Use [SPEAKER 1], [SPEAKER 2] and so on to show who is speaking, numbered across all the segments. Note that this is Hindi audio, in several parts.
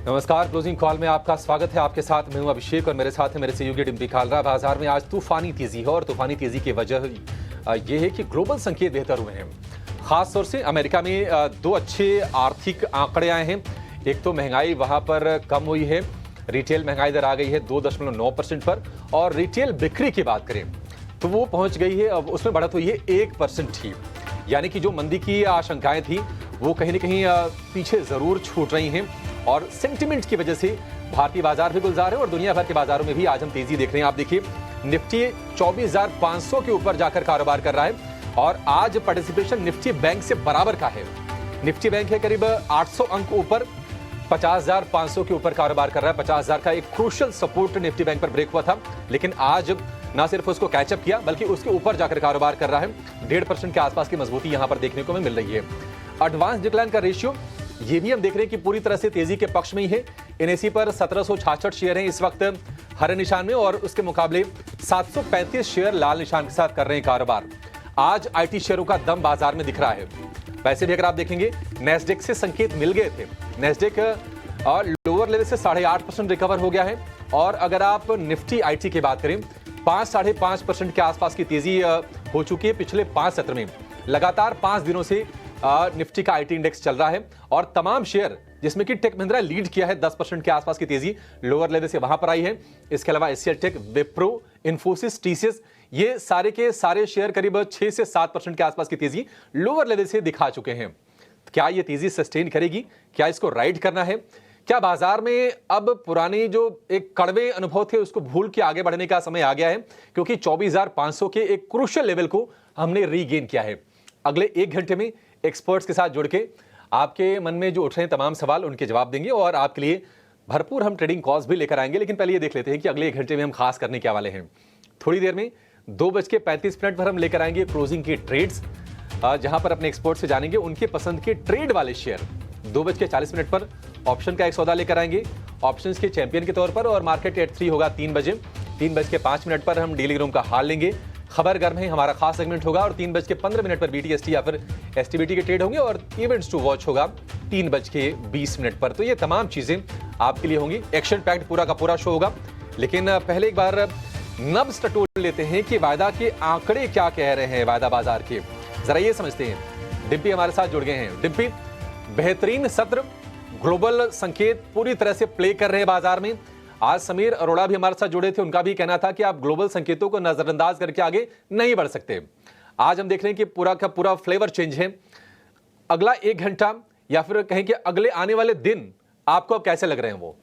[SPEAKER 1] नमस्कार, क्लोजिंग कॉल में आपका स्वागत है। आपके साथ मैं हूं अभिषेक और मेरे साथ है मेरे सहयोगी डिम्पी खालरा। बाजार में आज तूफानी तेजी है और तूफानी तेजी की वजह यह है कि ग्लोबल संकेत बेहतर हुए हैं। खास तौर से अमेरिका में दो अच्छे आर्थिक आंकड़े आए हैं। एक तो महंगाई वहां पर कम हुई है, रिटेल महंगाई दर आ गई है 2.9% पर, और रिटेल बिक्री की बात करें तो वो पहुंच गई है, अब उसमें बढ़त हुई है 1% ही। यानी कि जो मंदी की आशंकाएं थी वो कहीं ना कहीं पीछे जरूर छूट रही हैं और सेंटिमेंट की वजह से भारतीय बाजार भी गुलजार है और दुनिया भर के बाजारों में भी आज हम तेजी देख रहे हैं। आप देखिए, निफ्टी 24,500 के ऊपर जाकर कारोबार कर रहा है और आज पार्टिसिपेशन निफ्टी बैंक से बराबर का है। निफ्टी बैंक है करीब 800 अंक ऊपर, 50,500 के ऊपर कारोबार कर रहा है। 50,000 का एक क्रूशियल सपोर्ट निफ्टी बैंक पर ब्रेक हुआ था, लेकिन आज ना सिर्फ उसको कैचअप किया बल्कि उसके ऊपर जाकर कारोबार कर रहा है। 1.5% के आसपास की मजबूती यहां पर देखने को हमें मिल रही है। एडवांस डिक्लाइन का रेशियो ये भी हम देख रहे हैं कि पूरी तरह से तेजी के पक्ष में ही है। एनएसई पर 1766 शेयर हैं इस वक्त हरे निशान में और उसके मुकाबले 735 शेयर लाल निशान के साथ कर रहे हैं कारोबार। आज आईटी शेयरों का दम बाजार में दिख रहा है। वैसे भी अगर आप देखेंगे, नैस्डैक से संकेत मिल गए थे। नैस्डैक लोअर लेवल से 8.5% रिकवर हो गया है और अगर आप निफ्टी आईटी की बात करें 5-5.5% के आसपास की तेजी हो चुकी है। पिछले 5 सत्र में लगातार 5 दिनों से निफ्टी का आईटी इंडेक्स चल रहा है और तमाम शेयर जिसमें कि टेक महिंद्रा लीड किया है, 10% के आसपास की तेजी लोअर लेवल से वहां पर आई है। इसके अलावा HCL tech, Wipro, Infosys, TCS, ये सारे के सारे शेयर करीब 6 से 7% के आसपास की तेजी लोअर लेवल से दिखा चुके हैं। क्या ये तेजी सस्टेन करेगी? क्या इसको राइड करना है? क्या बाजार में अब पुराने जो एक कड़वे अनुभव थे उसको भूल के आगे बढ़ने का समय आ गया है? क्योंकि 24,500 के एक क्रूशियल लेवल को हमने रीगेन किया है। अगले 1 घंटे में एक्सपर्ट्स के साथ जुड़ के आपके मन में जो उठ रहे हैं तमाम सवाल, उनके जवाब देंगे और आपके लिए भरपूर हम ट्रेडिंग कॉल्स भी लेकर आएंगे। लेकिन पहले ये देख लेते हैं कि अगले 1 घंटे में हम खास करने क्या वाले हैं। थोड़ी देर में 2:35 पर हम लेकर आएंगे क्लोजिंग की ट्रेड्स, जहां पर अपने एक्सपर्ट से जानेंगे उनके पसंद के ट्रेड वाले शेयर। 2:40 पर ऑप्शन का एक सौदा लेकर आएंगे ऑप्शंस के चैंपियन के तौर पर, और मार्केट एट 3 होगा 3 बजे। 3:05 पर हम डेली रूम का हाल लेंगे। खबर गर्म है हमारा खास सेगमेंट होगा और 3:15 पर बीटीएसटी या फिर एसटीबीटी के ट्रेड होंगे और इवेंट्स टू वॉच होगा 3:20 पर। तो ये तमाम चीजें आपके लिए होंगी। एक्शन पैक्ड पूरा का पूरा शो होगा। लेकिन पहले एक बार नब्ज टटोल लेते हैं कि वायदा के आंकड़े क्या कह रहे हैं वायदा बाजार के, जरा ये समझते हैं। डिम्पी हमारे साथ जुड़ गए हैं। डिम्पी, बेहतरीन सत्र, ग्लोबल संकेत पूरी तरह से प्ले कर रहे हैं बाजार में। आज समीर अरोड़ा भी हमारे साथ जुड़े थे, उनका भी कहना था कि आप ग्लोबल संकेतों को नजरअंदाज करके आगे नहीं बढ़ सकते। आज हम देख रहे हैं कि पूरा का पूरा फ्लेवर चेंज है। अगला 1 घंटा या फिर कहें कि अगले आने वाले दिन आपको अब कैसे लग रहे हैं? वो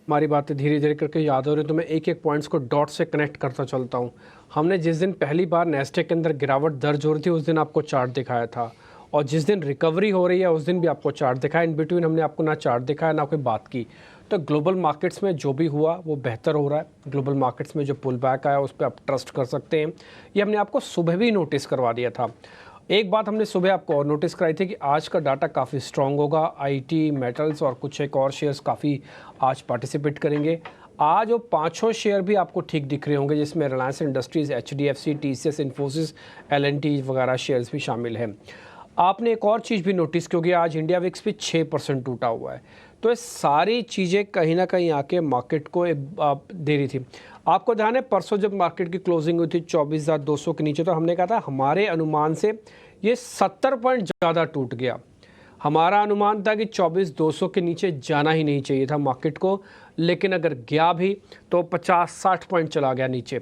[SPEAKER 2] हमारी बातें धीरे धीरे करके याद हो रही है, तो मैं एक एक पॉइंट्स को डॉट से कनेक्ट करता चलता हूँ। हमने जिस दिन पहली बार नेस्डैक के अंदर गिरावट दर्ज हो रही थी उस दिन आपको चार्ट दिखाया था, और जिस दिन रिकवरी हो रही है उस दिन भी आपको चार्ट दिखाया। इन बिटवीन हमने आपको ना चार्ट दिखाया ना कोई बात की। तो ग्लोबल मार्केट्स में जो भी हुआ वो बेहतर हो रहा है। ग्लोबल मार्केट्स में जो पुल बैक आया उस पर आप ट्रस्ट कर सकते हैं। ये हमने आपको सुबह भी नोटिस करवा दिया था। एक बात हमने सुबह आपको और नोटिस कराई थी कि आज का डाटा काफ़ी स्ट्रॉन्ग होगा। आईटी, मेटल्स और कुछ एक और शेयर्स काफ़ी आज पार्टिसिपेट करेंगे। आज वो 5 शेयर भी आपको ठीक दिख रहे होंगे, जिसमें Reliance Industries, HDFC, TCS, Infosys, L and T वगैरह शेयर्स भी शामिल हैं। आपने एक और चीज़ भी नोटिस की होगी, आज इंडिया विक्स भी 6% टूटा हुआ है। तो ये सारी चीज़ें कहीं ना कहीं आके मार्केट को एक दे रही थी। आपको ध्यान है परसों जब मार्केट की क्लोजिंग हुई थी 24,200 के नीचे, तो हमने कहा था हमारे अनुमान से ये 70 पॉइंट ज़्यादा टूट गया। हमारा अनुमान था कि 24,200 के नीचे जाना ही नहीं चाहिए था मार्केट को, लेकिन अगर गया भी तो 50-60 पॉइंट चला गया नीचे।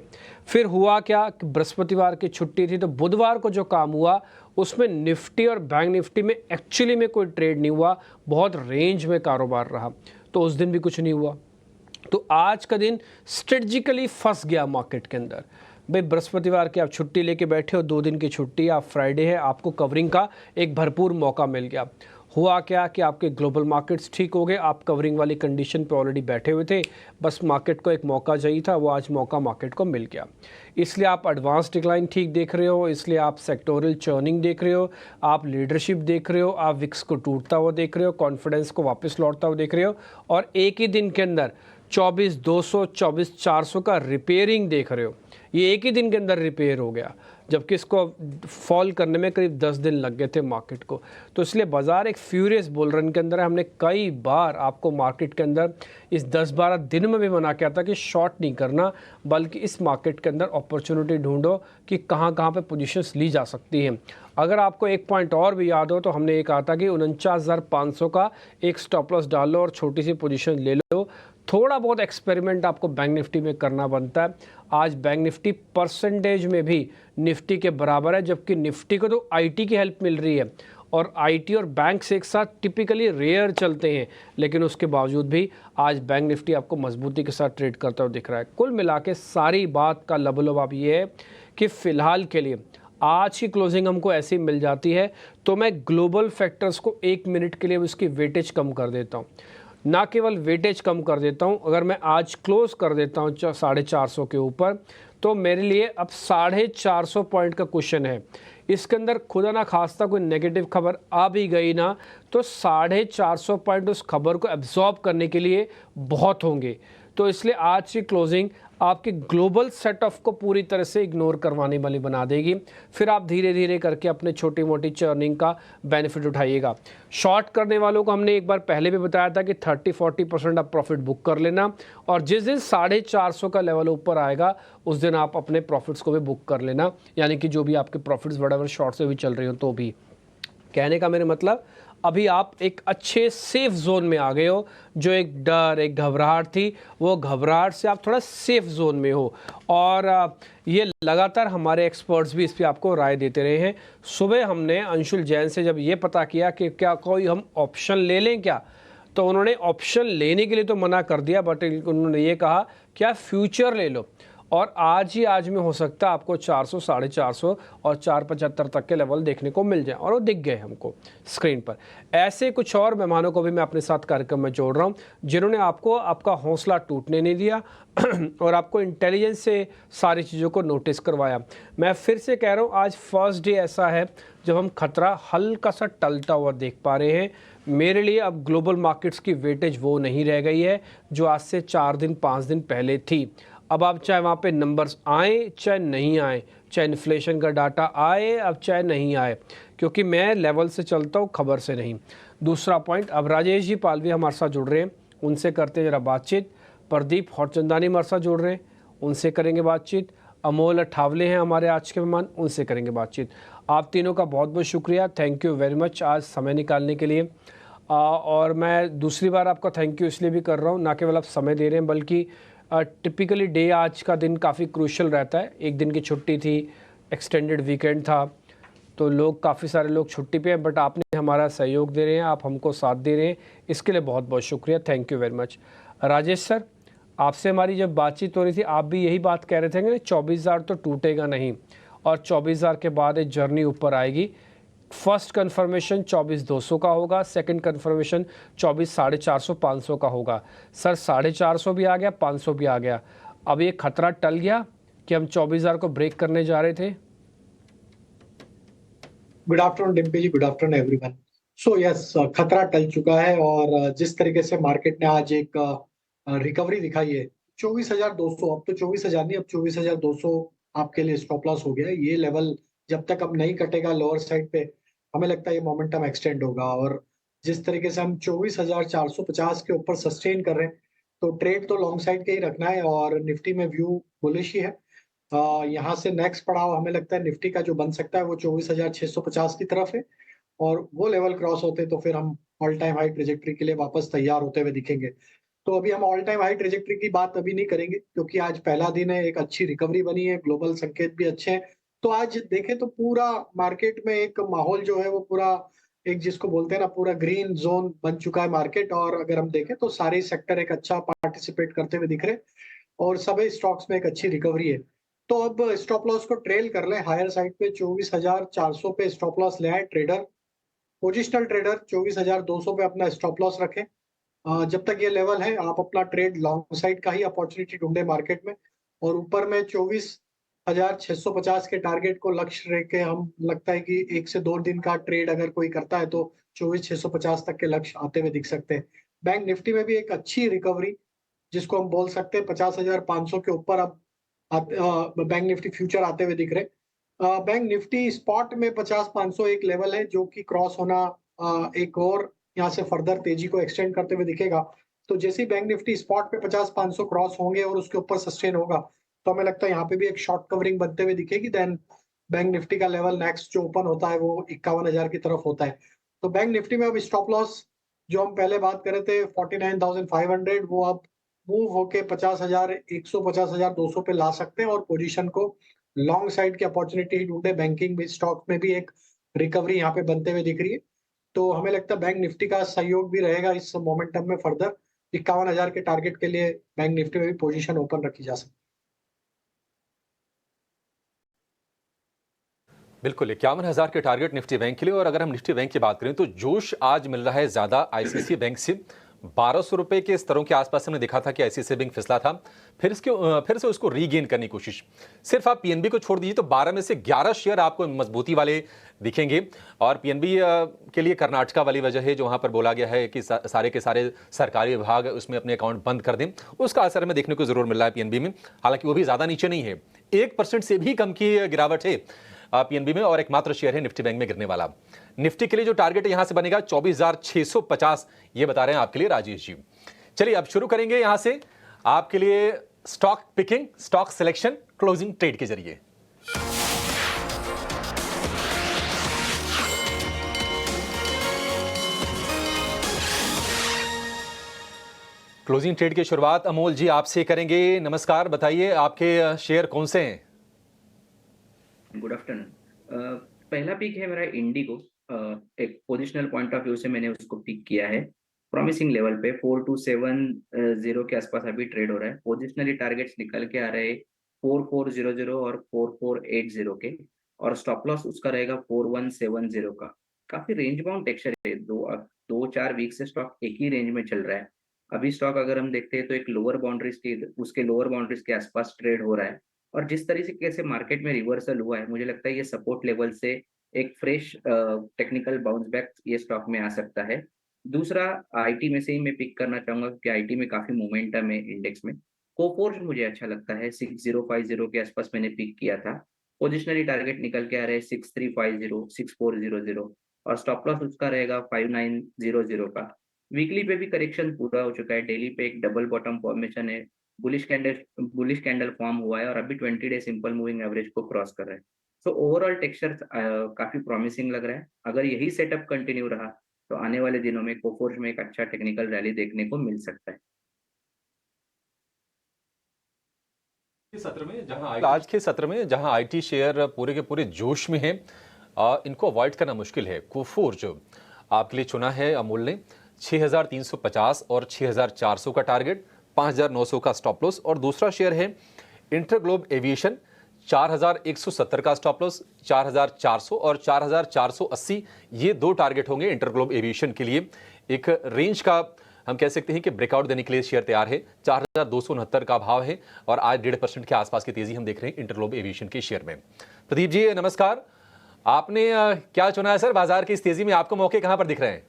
[SPEAKER 2] फिर हुआ क्या कि बृहस्पतिवार की छुट्टी थी, तो बुधवार को जो काम हुआ उसमें निफ्टी और बैंक निफ्टी में एक्चुअली में कोई ट्रेड नहीं हुआ, बहुत रेंज में कारोबार रहा, तो उस दिन भी कुछ नहीं हुआ। तो आज का दिन स्ट्रेटजिकली फंस गया मार्केट के अंदर। भाई बृहस्पतिवार की आप छुट्टी लेके बैठे हो, 2 दिन की छुट्टी, आप फ्राइडे है, आपको कवरिंग का एक भरपूर मौका मिल गया। हुआ क्या कि आपके ग्लोबल मार्केट्स ठीक हो गए, आप कवरिंग वाली कंडीशन पे ऑलरेडी बैठे हुए थे, बस मार्केट को एक मौका चाहिए था, वो आज मौका मार्केट को मिल गया। इसलिए आप एडवांस डिक्लाइन ठीक देख रहे हो, इसलिए आप सेक्टोरल चर्निंग देख रहे हो, आप लीडरशिप देख रहे हो, आप विक्स को टूटता हुआ देख रहे हो, कॉन्फिडेंस को वापस लौटता हुआ देख रहे हो, और एक ही दिन के अंदर 24,200, 24,400 का रिपेयरिंग देख रहे हो। ये एक ही दिन के अंदर रिपेयर हो गया। जबकि इसको फॉल करने में करीब 10 दिन लग गए थे मार्केट को। तो इसलिए बाज़ार एक फ्यूरियस बुल रन के अंदर है। हमने कई बार आपको मार्केट के अंदर इस 10-12 दिन में भी मना किया था कि शॉर्ट नहीं करना, बल्कि इस मार्केट के अंदर अपॉर्चुनिटी ढूंढो कि कहाँ कहाँ पे पोजीशंस ली जा सकती हैं। अगर आपको एक पॉइंट और भी याद हो तो हमने ये कहा था कि 49,500 का एक स्टॉप लॉस डाल लो और छोटी सी पोजीशन ले लो। थोड़ा बहुत एक्सपेरिमेंट आपको बैंक निफ्टी में करना बनता है। आज बैंक निफ्टी परसेंटेज में भी निफ्टी के बराबर है, जबकि निफ्टी को तो आईटी की हेल्प मिल रही है और आईटी और बैंक्स एक साथ टिपिकली रेयर चलते हैं, लेकिन उसके बावजूद भी आज बैंक निफ्टी आपको मजबूती के साथ ट्रेड करता हुआ दिख रहा है। कुल मिला के सारी बात का लबोलबाब ये है कि फ़िलहाल के लिए आज की क्लोजिंग हमको ऐसी मिल जाती है तो मैं ग्लोबल फैक्टर्स को 1 मिनट के लिए उसकी वेटेज कम कर देता हूँ। ना केवल वेटेज कम कर देता हूँ, अगर मैं आज क्लोज कर देता हूँ 450 के ऊपर, तो मेरे लिए अब 450 पॉइंट का क्वेश्चन है। इसके अंदर खुदा ना खास्ता कोई नेगेटिव खबर आ भी गई ना, तो 450 पॉइंट उस खबर को एब्जॉर्ब करने के लिए बहुत होंगे। तो इसलिए आज की क्लोजिंग आपके ग्लोबल सेट ऑफ को पूरी तरह से इग्नोर करवाने वाली बना देगी। फिर आप धीरे धीरे करके अपने छोटी मोटी चर्निंग का बेनिफिट उठाइएगा। शॉर्ट करने वालों को हमने एक बार पहले भी बताया था कि 30-40% आप प्रॉफिट बुक कर लेना, और जिस दिन 450 का लेवल ऊपर आएगा उस दिन आप अपने प्रॉफिट्स को भी बुक कर लेना, यानी कि जो भी आपके प्रॉफिट्स बड़ा शॉर्ट से भी चल रही हो तो भी। कहने का मेरा मतलब, अभी आप एक अच्छे सेफ जोन में आ गए हो। जो एक डर, एक घबराहट थी, वो घबराहट से आप थोड़ा सेफ जोन में हो। और ये लगातार हमारे एक्सपर्ट्स भी इस पर आपको राय देते रहे हैं। सुबह हमने अंशुल जैन से जब ये पता किया कि क्या कोई हम ऑप्शन ले लें क्या, तो उन्होंने ऑप्शन लेने के लिए तो मना कर दिया, बट उन्होंने ये कहा क्या फ्यूचर ले लो, और आज ही आज में हो सकता है आपको 400, 450 और 475 तक के लेवल देखने को मिल जाए, और वो दिख गए हमको स्क्रीन पर। ऐसे कुछ और मेहमानों को भी मैं अपने साथ कार्यक्रम में जोड़ रहा हूँ, जिन्होंने आपको आपका हौसला टूटने नहीं दिया और आपको इंटेलिजेंस से सारी चीज़ों को नोटिस करवाया। मैं फिर से कह रहा हूँ, आज फर्स्ट डे ऐसा है जब हम खतरा हल्का सा टलता हुआ देख पा रहे हैं। मेरे लिए अब ग्लोबल मार्केट्स की वेटेज वो नहीं रह गई है जो आज से 4 दिन 5 दिन पहले थी। अब आप चाहे वहाँ पे नंबर्स आए चाहे नहीं आए, चाहे इन्फ्लेशन का डाटा आए अब चाहे नहीं आए, क्योंकि मैं लेवल से चलता हूँ, खबर से नहीं। दूसरा पॉइंट, अब राजेश जी पालवी हमारे साथ जुड़ रहे हैं, उनसे करते हैं ज़रा बातचीत। प्रदीप हौरचंदानी हमारे साथ जुड़ रहे हैं, उनसे करेंगे बातचीत। अमोल अठावले हैं हमारे आज के मेहमान, उनसे करेंगे बातचीत। आप तीनों का बहुत बहुत शुक्रिया, थैंक यू वेरी मच आज समय निकालने के लिए। और मैं दूसरी बार आपका थैंक यू इसलिए भी कर रहा हूँ, ना केवल आप समय दे रहे हैं बल्कि टिपिकली डे आज का दिन काफ़ी क्रूशियल रहता है। एक दिन की छुट्टी थी, एक्सटेंडेड वीकेंड था, तो लोग काफ़ी सारे लोग छुट्टी पे हैं, बट आपने हमारा सहयोग दे रहे हैं, आप हमको साथ दे रहे हैं, इसके लिए बहुत बहुत शुक्रिया, thank you very much. Rajesh sir, आपसे हमारी जब बातचीत हो रही थी आप भी यही बात कह रहे थे कि 24,000 तो टूटेगा नहीं, और 24,000 के बाद एक जर्नी ऊपर आएगी। फर्स्ट कन्फर्मेशन 24,200 का होगा, सेकंड कन्फर्मेशन 24,450, 500 का होगा। सर 450 भी आ गया, 500 भी आ गया, अब ये खतरा टल गया कि हम 24,000 को ब्रेक करने जा रहे थे।
[SPEAKER 3] Good afternoon Dimpi ji, good afternoon everyone. So yes, खतरा टल चुका है, और जिस तरीके से मार्केट ने आज एक रिकवरी दिखाई है 24,200, अब तो 24,000 नहीं, अब 24,200 आपके लिए स्टॉप लॉस हो गया है। ये लेवल जब तक अब नहीं कटेगा लोअर साइड पे, हमें लगता है ये मोमेंटम एक्सटेंड होगा। और जिस तरीके से हम 24,450 के ऊपर सस्टेन कर रहे हैं, तो ट्रेड तो लॉन्ग साइड के ही रखना है, और निफ्टी में व्यू बुलिश ही है। यहाँ से नेक्स्ट पड़ाव हमें लगता है निफ्टी का जो बन सकता है वो 24,650 की तरफ है, और वो लेवल क्रॉस होते तो फिर हम ऑल टाइम हाई ट्रेजेक्ट्री के लिए वापस तैयार होते हुए दिखेंगे। तो अभी हम ऑल टाइम हाई ट्रेजेक्ट्री की बात अभी नहीं करेंगे, क्योंकि आज पहला दिन है, एक अच्छी रिकवरी बनी है, ग्लोबल संकेत भी अच्छे हैं। तो आज देखें तो पूरा मार्केट में एक माहौल जो है वो पूरा एक जिसको बोलते हैं ना, पूरा ग्रीन जोन बन चुका है मार्केट। और अगर हम देखें तो सारे सेक्टर एक अच्छा पार्टिसिपेट करते हुए दिख रहे हैं, और सभी स्टॉक्स में एक अच्छी रिकवरी है। तो अब स्टॉप लॉस को ट्रेल कर ले, हायर साइड पे 24,400 पे स्टॉप लॉस ले आए ट्रेडर। पोजिशनल ट्रेडर 24,200 पे अपना स्टॉप लॉस रखें। जब तक ये लेवल है आप अपना ट्रेड लॉन्ग साइड का ही अपॉर्चुनिटी ढूंढे मार्केट में, और ऊपर में 24,650 के टारगेट को लक्ष्य रख के हम लगता है कि 1 से 2 दिन का ट्रेड अगर कोई करता है तो 24,650 तक के लक्ष्य आते हुए दिख सकते हैं। बैंक निफ्टी में भी एक अच्छी रिकवरी, जिसको हम बोल सकते हैं 50,500 के ऊपर अब बैंक निफ्टी फ्यूचर आते हुए दिख रहे। बैंक निफ्टी स्पॉट में 50-500 एक लेवल है जो कि क्रॉस होना एक और यहाँ से फर्दर तेजी को एक्सटेंड करते हुए दिखेगा। तो जैसे ही बैंक निफ्टी स्पॉट पे 50-500 क्रॉस होंगे और उसके ऊपर सस्टेन होगा, तो हमें लगता है यहाँ पे भी एक शॉर्ट कवरिंग बनते हुए दिखेगी। देन बैंक निफ्टी का लेवल नेक्स्ट जो ओपन होता है वो 51,000 की तरफ होता है। तो बैंक निफ्टी में अब स्टॉप लॉस जो हम पहले बात कर रहे थे 49,500, वो अब मूव होके 50,100 50,200 पे ला सकते हैं और पोजीशन को लॉन्ग साइड की अपॉर्चुनिटी ढूंढे। बैंकिंग भी स्टॉक में भी एक रिकवरी यहाँ पे बनते हुए दिख रही है। तो हमें लगता है बैंक निफ्टी का सहयोग भी रहेगा इस मोमेंटम में। फर्दर 51,000 के टारगेट के लिए बैंक निफ्टी में भी पोजीशन ओपन रखी जा सकती है।
[SPEAKER 1] बिल्कुल 51,000 के टारगेट निफ्टी बैंक के लिए। और अगर हम निफ्टी बैंक की बात करें तो जोश आज मिल रहा है ज्यादा आईसीआईसीआई बैंक से। 1200 रुपए के स्तरों के आसपास हमने देखा था कि आईसीआईसीआई बैंक फिसला था, फिर से उसको रीगेन करने की कोशिश। सिर्फ आप पीएनबी को छोड़ दीजिए तो 12 में से 11 शेयर आपको मजबूती वाले दिखेंगे। और पीएनबी के लिए कर्नाटका वाली वजह है जो वहां पर बोला गया है कि सारे के सारे सरकारी विभाग उसमें अपने अकाउंट बंद कर दें, उसका असर हमें देखने को जरूर मिल रहा है पीएनबी में। हालांकि वो भी ज्यादा नीचे नहीं है, 1% से भी कम की गिरावट है पीएनबी में, और एकमात्र शेयर है निफ्टी बैंक में गिरने वाला। निफ्टी के लिए जो टारगेट है यहां से बनेगा 24,650, ये बता रहे हैं आपके लिए राजेश जी। चलिए अब शुरू करेंगे यहां से आपके लिए stock picking, stock selection closing trade के जरिए। क्लोजिंग ट्रेड की शुरुआत अमोल जी आपसे करेंगे। नमस्कार, बताइए आपके शेयर कौन से हैं?
[SPEAKER 4] Good afternoon. पहला पिक है मेरा इंडिगो। एक पोजिशनल पॉइंट ऑफ व्यू से मैंने उसको पिक किया है। प्रॉमिसिंग लेवल पे 4270 के आसपास अभी ट्रेड हो रहा है। पोजिशनली टारगेट्स निकल के आ रहे हैं 4400 और 4480 के, और स्टॉप लॉस उसका रहेगा 4170 का। काफी रेंज बाउंड टेक्सचर है। दो चार वीक से स्टॉक एक ही रेंज में चल रहा है। अभी स्टॉक अगर हम देखते हैं तो एक लोअर बाउंड्रीज के उसके लोअर बाउंड्रीज के आसपास ट्रेड हो रहा है, और जिस तरीके से मार्केट में रिवर्सल हुआ है मुझे लगता है ये सपोर्ट लेवल से एक फ्रेश टेक्निकल बाउंस बैक ये स्टॉक में आ सकता है। दूसरा आईटी में से ही मैं पिक करना चाहूंगा क्योंकि आईटी में काफी मोमेंटम है इंडेक्स में। कोफोर्ज मुझे अच्छा लगता है, 6050 के आसपास मैंने पिक किया था। पोजिशनली टारगेट निकल के आ रहे हैं 6350 6400, और स्टॉप लॉस उसका रहेगा 5900 का। वीकली पे भी करेक्शन पूरा हो चुका है। डेली पे एक डबल बॉटम फॉर्मेशन है, बुलिश कैंडल फॉर्म हुआ है और अभी 20 डे सिंपल मूविंग एवरेज को क्रॉस कर रहा है। सो ओवरऑल टेक्सचर काफी प्रॉमिसिंग लग रहा है। अगर यही सेटअप कंटिन्यू रहा तो आने वाले दिनों में कोफोर्ज में एक अच्छा टेक्निकल रैली देखने को मिल सकता है।
[SPEAKER 1] आज के सत्र में जहां आईटी शेयर पूरे के पूरे जोश में हैं, इनको अवॉइड करना मुश्किल है। कोफोर्ज आपके लिए चुना है अमूल ने, 6,350 और 6,400 का टारगेट, 5,900 का स्टॉप लॉस। और दूसरा शेयर है इंटरग्लोब एविएशन, 4,170 का स्टॉप लॉस, 4,400 और 4,480, ये दो टारगेट होंगे इंटरग्लोब एविएशन के लिए। एक रेंज का हम कह सकते हैं कि ब्रेकआउट देने के लिए शेयर तैयार है। 4,269 का भाव है और आज 1.5% के आसपास की तेजी हम देख रहे हैं इंटरग्लोब एविएशन के शेयर में। प्रदीप जी नमस्कार, आपने क्या चुना है सर? बाजार की इस तेजी में आपको मौके कहां पर दिख रहे हैं?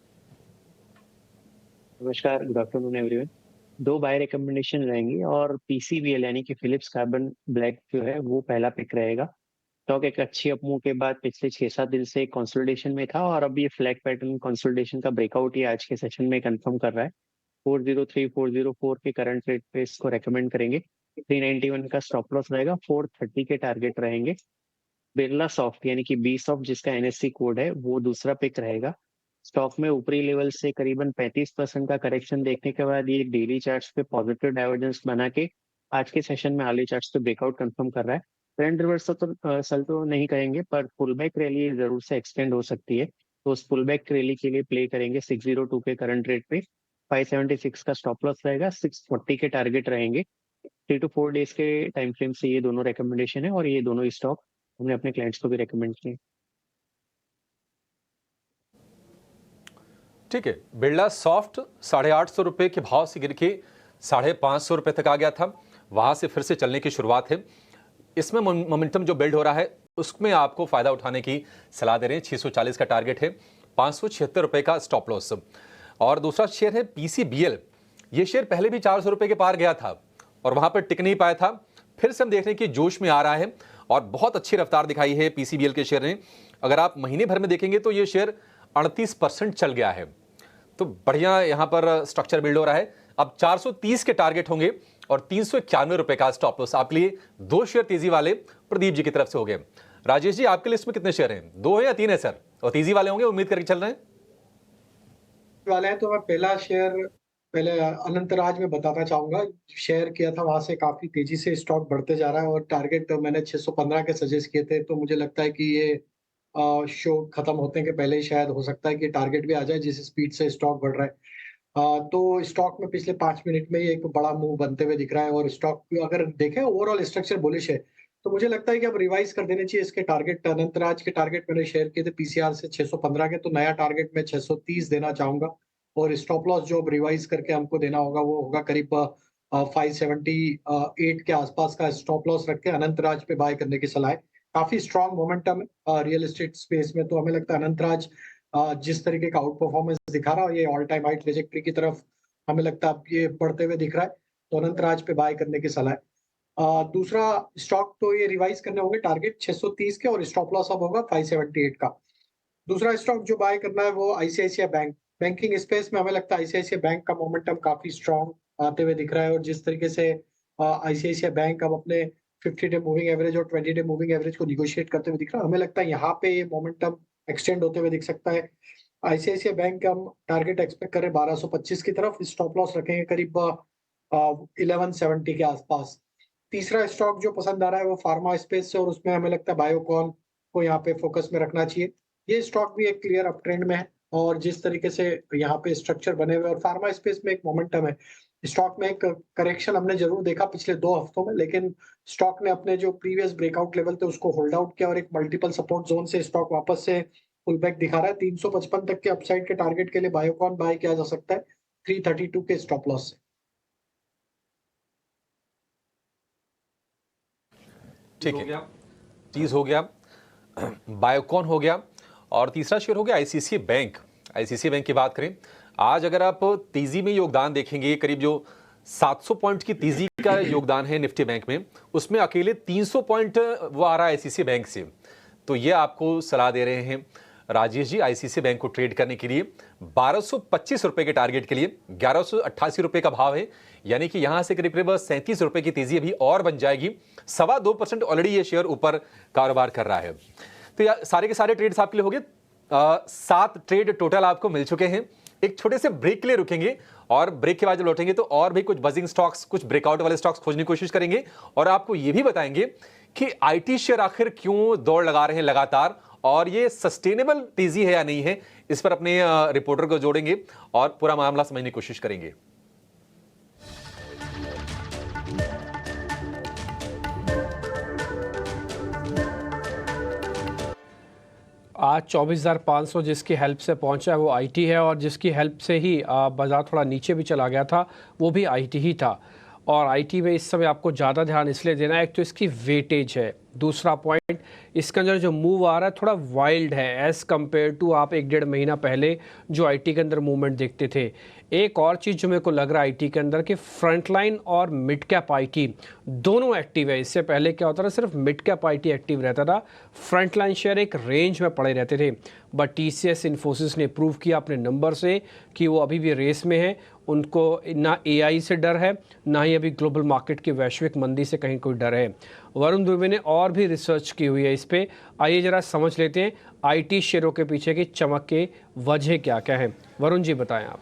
[SPEAKER 5] नमस्कार, गुड आफ्टरनून एवरीवन। दो बाय रिकमेंडेशन रहेंगी और पीसीबीएल यानी कि फिलिप्स कार्बन ब्लैक जो है वो पहला पिक रहेगा। स्टॉक एक अच्छी अपमूव के बाद पिछले 6-7 दिन से कंसोलिडेशन में था और अब ये फ्लैग पैटर्न कंसोलिडेशन का ब्रेकआउट ये आज के सेशन में कंफर्म कर रहा है। 403 404 के करंट रेट पे इसको रेकमेंड करेंगे। 391 का स्टॉप लॉस रहेगा, 430 के टारगेट रहेंगे। बिरला सॉफ्ट यानी कि बी सॉफ्ट जिसका एनएससी कोड है वो दूसरा पिक रहेगा। स्टॉक में ऊपरी लेवल से करीबन 35% का करेक्शन देखने के बाद ये डेली चार्ट्स पे पॉजिटिव डाइवर्जेंस बना के आज के सेशन में आर्ली चार्ट्स पे ब्रेकआउट कंफर्म कर रहा है। ट्रेंड रिवर्सल सल तो नहीं कहेंगे पर पुल बैक रैली जरूर से एक्सटेंड हो सकती है, तो उस पुल बैक रैली के लिए प्ले करेंगे 602 के करंट रेट पे। 576 का स्टॉप लॉस रहेगा, 640 के टारगेट रहेंगे। 3 to 4 डेज के टाइम फ्रेम से ये दोनों रिकमेंडेशन है और ये दोनों स्टॉक हमने अपने क्लाइंट्स को भी रिकमेंड किए।
[SPEAKER 1] ठीक है, बिरला सॉफ्ट 850 रुपए के भाव से गिर के 550 रुपए तक आ गया था, वहां से फिर से चलने की शुरुआत है। इसमें मोमेंटम जो बिल्ड हो रहा है उसमें आपको फायदा उठाने की सलाह दे रहे हैं। 640 का टारगेट है, 576 रुपए का स्टॉप लॉस। और दूसरा शेयर है पीसीबीएल। ये शेयर पहले भी 400 रुपए के पार गया था और वहां पर टिक नहीं पाया था। फिर से हम देख रहे हैं कि जोश में आ रहा है और बहुत अच्छी रफ्तार दिखाई है पीसीबीएल के शेयर ने। अगर आप महीने भर में देखेंगे तो ये शेयर 38% चल गया है, तो बढ़िया यहां पर स्ट्रक्चर बिल्ड हो रहा है। अब 430 के टारगेट होंगे और 391 रुपए का स्टॉप लॉस आपके लिए। 2 शेयर तेजी वाले प्रदीप जी की तरफ से हो गए। राजेश जी, आपके लिस्ट में कितने शेयर हैं? 2 है या 3 है सर? और तेजी वाले होंगे, उम्मीद करके चल रहे हैं
[SPEAKER 3] वाले हैं। तो मैं पहला शेयर पहले अनंतराज में बताना चाहूंगा। शेयर किया था, वहां से काफी तेजी से स्टॉक बढ़ते जा रहा है और टारगेट मैंने 615 के सजेस्ट किए थे। तो मुझे लगता है कि ये शो खत्म होने के पहले ही शायद हो सकता है कि टारगेट भी आ जाए, जिस स्पीड से स्टॉक बढ़ रहा है। तो स्टॉक में पिछले 5 मिनट में ही एक बड़ा मूव बनते हुए दिख रहा है और स्टॉक अगर देखें ओवरऑल स्ट्रक्चर बुलिश है। तो मुझे लगता है कि अब रिवाइज कर देने चाहिए इसके टारगेट। अनंतराज के टारगेट मैंने शेयर किए थे पीसीआर से 615 के, तो नया टारगेट मैं 630 देना चाहूंगा और स्टॉप लॉस जो अब रिवाइज करके हमको देना होगा वो होगा करीब 578 के आसपास का स्टॉप लॉस रख के अनंतराज पे बाय करने की सलाह है। काफी strong momentum real estate space में, तो हमें लगता है अनंतराज जिस तरीके का आउट परफॉर्मेंस दिखा रहा है, ये ऑल टाइम हाई ट्रेजेक्टरी की तरफ हमें लगता है अब ये बढ़ते हुए दिख रहा है, तो अनंतराज पे बाय करने की सलाह है। दूसरा स्टॉक तो ये रिवाइज करने होंगे टारगेट 630 के और स्टॉप लॉस अब होगा 578 का। दूसरा स्टॉक जो बाय करना है वो आईसीआईसीआई बैंक। बैंकिंग स्पेस में हमें लगता है आईसीआईसीआई बैंक का मोमेंटम काफी स्ट्रॉन्ग आते हुए दिख रहा है और जिस तरीके से आईसीआईसीआई बैंक अब अपने 50 डे मूविंग एवरेज और 20 डे मूविंग एवरेज को निगोशिएट करते हुए दिख रहा है, हमें लगता है यहाँ पे ये मोमेंटम एक्सटेंड होते हुए दिख सकता है। आईसीआईसीआई बैंक का हम टारगेट एक्सपेक्ट करें 1225 की तरफ, स्टॉप लॉस रखेंगे करीब 1170 के आसपास। तीसरा स्टॉक जो पसंद आ रहा है वो फार्मा स्पेस से और उसमें हमें लगता है बायोकॉन को यहाँ पे फोकस में रखना चाहिए। ये स्टॉक भी एक क्लियर अप ट्रेंड में है और जिस तरीके से यहाँ पे स्ट्रक्चर बने हुए और फार्मा स्पेस में एक मोमेंटम है। स्टॉक में एक करेक्शन हमने जरूर देखा पिछले 2 हफ्तों में, लेकिन स्टॉक ने अपने जो प्रीवियस ब्रेकआउट लेवल थे उसको होल्ड आउट किया और एक मल्टीपल सपोर्ट जोन से स्टॉक वापस से पुल बैक दिखा रहा है। 355 तक के अपसाइड के टारगेट के लिए बायोकॉन बाय किया जा सकता है 332 के स्टॉप लॉस से।
[SPEAKER 1] ठीक है, चीज हो गया, बायोकॉन हो गया और तीसरा शेयर हो गया आईसीआईसीआई बैंक। आईसीआईसीआई बैंक की बात करें, आज अगर आप तेजी में योगदान देखेंगे, करीब जो 700 पॉइंट की तेजी का योगदान है निफ्टी बैंक में, उसमें अकेले 300 पॉइंट वो आ रहा है आईसीआईसीआई बैंक से। तो ये आपको सलाह दे रहे हैं राजेश जी आईसीआईसीआई बैंक को ट्रेड करने के लिए 1225 रुपए के टारगेट के लिए 1188 रुपए का भाव है, यानी कि यहां से करीब 37 रुपए की तेजी अभी और बन जाएगी। 2.25% ऑलरेडी ये शेयर ऊपर कारोबार कर रहा है। तो यार सारे के सारे ट्रेड्स आपके लिए हो गए। 7 ट्रेड टोटल आपको मिल चुके हैं। एक छोटे से ब्रेक के लिए रुकेंगे और ब्रेक के बाद जब लौटेंगे तो और भी कुछ बजिंग स्टॉक्स, कुछ ब्रेकआउट वाले स्टॉक्स खोजने की कोशिश करेंगे और आपको ये भी बताएंगे कि आईटी शेयर आखिर क्यों दौड़ लगा रहे हैं लगातार और ये सस्टेनेबल तेजी है या नहीं है। इस पर अपने रिपोर्टर को जोड़ेंगे और पूरा मामला समझने की कोशिश करेंगे।
[SPEAKER 2] आज 24,500 जिसकी हेल्प से पहुंचा है वो आईटी है और जिसकी हेल्प से ही बाजार थोड़ा नीचे भी चला गया था वो भी आईटी ही था। और आईटी में इस समय आपको ज़्यादा ध्यान इसलिए देना है, एक तो इसकी वेटेज है, दूसरा पॉइंट इसके अंदर जो मूव आ रहा है थोड़ा वाइल्ड है एज़ कम्पेयर टू आप 1-1.5 महीना पहले जो आईटी के अंदर मूवमेंट देखते थे। एक और चीज़ जो मेरे को लग रहा है आईटी के अंदर कि फ्रंटलाइन और मिड कैप आईटी दोनों एक्टिव है। इससे पहले क्या होता था, सिर्फ मिड कैप आईटी एक्टिव रहता था, फ्रंटलाइन शेयर एक रेंज में पड़े रहते थे। बट टीसीएस इन्फोसिस ने प्रूव किया अपने नंबर से कि वो अभी भी रेस में है। उनको ना एआई से डर है, ना ही अभी ग्लोबल मार्केट की वैश्विक मंदी से कहीं कोई डर है। वरुण दुबे ने और भी रिसर्च की हुई है इस पे। आइए जरा समझ लेते हैं आईटी शेयरों के पीछे की चमक के वजह क्या क्या है। वरुण जी बताएं आप।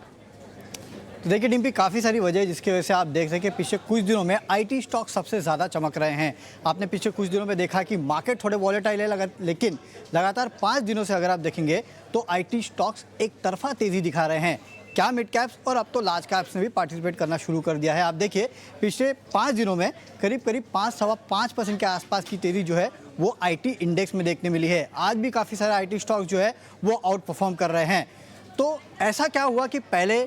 [SPEAKER 6] तो देखिए डिम्पी, काफ़ी सारी वजह है जिसकी वजह से आप देख सकें पिछले कुछ दिनों में आईटी स्टॉक सबसे ज़्यादा चमक रहे हैं। आपने पिछले कुछ दिनों में देखा कि मार्केट थोड़े वॉलेटाइल है, लेकिन लगातार 5 दिनों से अगर आप देखेंगे तो आईटी स्टॉक्स एक तरफा तेज़ी दिखा रहे हैं। क्या मिड कैप्स और अब तो लार्ज कैप्स ने भी पार्टिसिपेट करना शुरू कर दिया है। आप देखिए पिछले 5 दिनों में करीब 5-5.5% के आसपास की तेज़ी जो है वो आईटी इंडेक्स में देखने मिली है। आज भी काफ़ी सारे आईटी स्टॉक जो है वो आउट परफॉर्म कर रहे हैं। तो ऐसा क्या हुआ कि पहले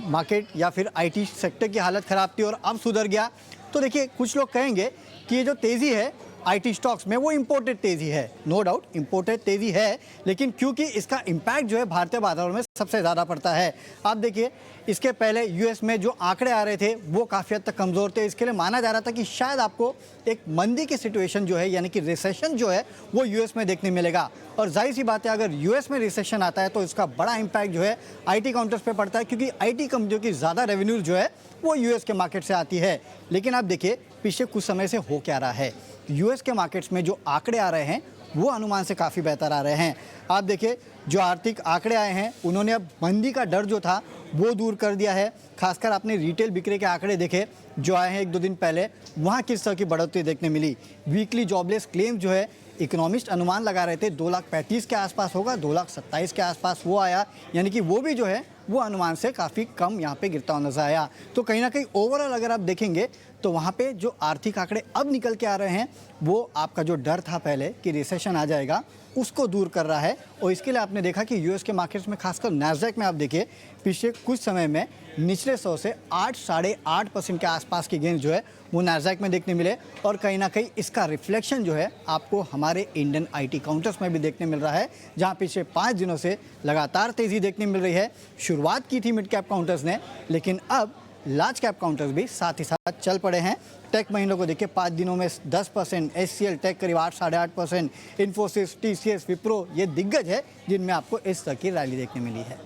[SPEAKER 6] मार्केट या फिर आईटी सेक्टर की हालत ख़राब थी और अब सुधर गया? तो देखिए कुछ लोग कहेंगे कि ये जो तेज़ी है आईटी स्टॉक्स में वो इंपोर्टेड तेज़ी है। नो डाउट इंपोर्टेड तेज़ी है, लेकिन क्योंकि इसका इम्पैक्ट जो है भारतीय बाजारों में सबसे ज़्यादा पड़ता है। आप देखिए इसके पहले यूएस में जो आंकड़े आ रहे थे वो काफ़ी हद तक कमज़ोर थे। इसके लिए माना जा रहा था कि शायद आपको एक मंदी की सिचुएशन जो है यानी कि रिसेशन जो है वो यूएस में देखने मिलेगा। और जाहिर सी बात है अगर यूएस में रिसेशन आता है तो इसका बड़ा इम्पैक्ट जो है आईटी काउंटर्स पे पड़ता है, क्योंकि आईटी कंपनियों की ज़्यादा रेवेन्यू जो है वो यूएस के मार्केट से आती है। लेकिन आप देखिए पिछले कुछ समय से हो क्या रहा है, यूएस के मार्केट्स में जो आंकड़े आ रहे हैं वो अनुमान से काफ़ी बेहतर आ रहे हैं। आप देखिए जो आर्थिक आंकड़े आए हैं उन्होंने अब मंदी का डर जो था वो दूर कर दिया है। खासकर आपने रिटेल बिक्री के आंकड़े देखे जो आए हैं एक दो दिन पहले, वहाँ किस तरह की बढ़ोतरी देखने मिली। वीकली जॉबलेस क्लेम जो है इकोनॉमिस्ट अनुमान लगा रहे थे 2,35,000 के आसपास होगा, 2,27,000 के आसपास वो आया, यानी कि वो भी जो है वो अनुमान से काफ़ी कम यहाँ पे गिरता हुआ नजर आया। तो कहीं ना कहीं ओवरऑल अगर आप देखेंगे तो वहाँ पे जो आर्थिक आंकड़े अब निकल के आ रहे हैं वो आपका जो डर था पहले कि रिसेशन आ जाएगा उसको दूर कर रहा है। और इसके लिए आपने देखा कि यूएस के मार्केट्स में खासकर नैस्डैक में आप देखिए पिछले कुछ समय में निचले 100 से 8-8.5% के आसपास की गेंद जो है वो नैस्डैक में देखने मिले। और कहीं ना कहीं इसका रिफ्लेक्शन जो है आपको हमारे इंडियन आईटी काउंटर्स में भी देखने मिल रहा है, जहां पिछले 5 दिनों से लगातार तेज़ी देखने मिल रही है। शुरुआत की थी मिड कैप काउंटर्स ने, लेकिन अब लार्ज कैप काउंटर्स भी साथ ही साथ चल पड़े हैं। टेक महीनों को देखिए 5 दिनों में 10%, एचसीएल टेक करीब 8-8.5%, इन्फोसिस, टीसीएस, विप्रो ये दिग्गज है जिनमें आपको इस तरह की रैली देखने मिली है।